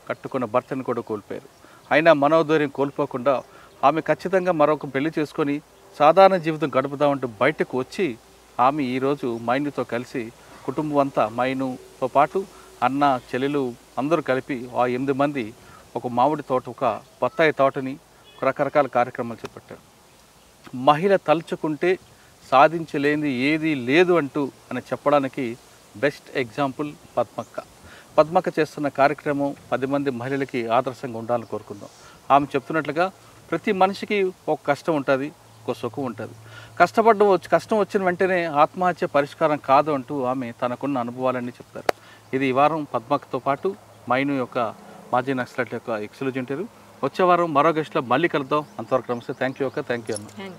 కట్టుకున్న భర్తని కూడా కోల్పోయారు. అయినా మనోధైర్యం కోల్పోకుండా ఆమె ఖచ్చితంగా మరొక పెళ్లి చేసుకొని సాధారణ జీవితం గడుపుదామంటూ బయటకు వచ్చి ఆమె ఈరోజు మైనుతో కలిసి కుటుంబం అంతా మైనుతో పాటు అన్న చెల్లెలు అందరూ కలిపి ఆ 8 మంది ఒక మామిడి తోట, ఒక బత్తాయి తోటని రకరకాల కార్యక్రమాలు చేపట్టారు. మహిళ తలుచుకుంటే సాధించలేనిది ఏదీ లేదు అంటూ అని చెప్పడానికి బెస్ట్ ఎగ్జాంపుల్ పద్మక్క చేస్తున్న కార్యక్రమం 10 మంది మహిళలకి ఆదర్శంగా ఉండాలని కోరుకుందాం. ఆమె చెప్తున్నట్లుగా ప్రతి మనిషికి ఒక కష్టం ఉంటుంది, ఒక సుఖం ఉంటుంది. కష్టం వచ్చిన వెంటనే ఆత్మహత్య పరిష్కారం కాదు అంటూ ఆమె తనకున్న అనుభవాలన్నీ చెప్తారు. ఇది ఈ వారం పద్మక్కతో పాటు మైను యొక్క మాజీ నక్సలైట్ యొక్క ఎక్స్క్లూజివ్ ఇంటర్వ్యూ. వచ్చే వారం మరో గెస్ట్లో మళ్ళీ కలుద్దాం. అంతవరకు నమస్తే. థ్యాంక్ యూ అన్న.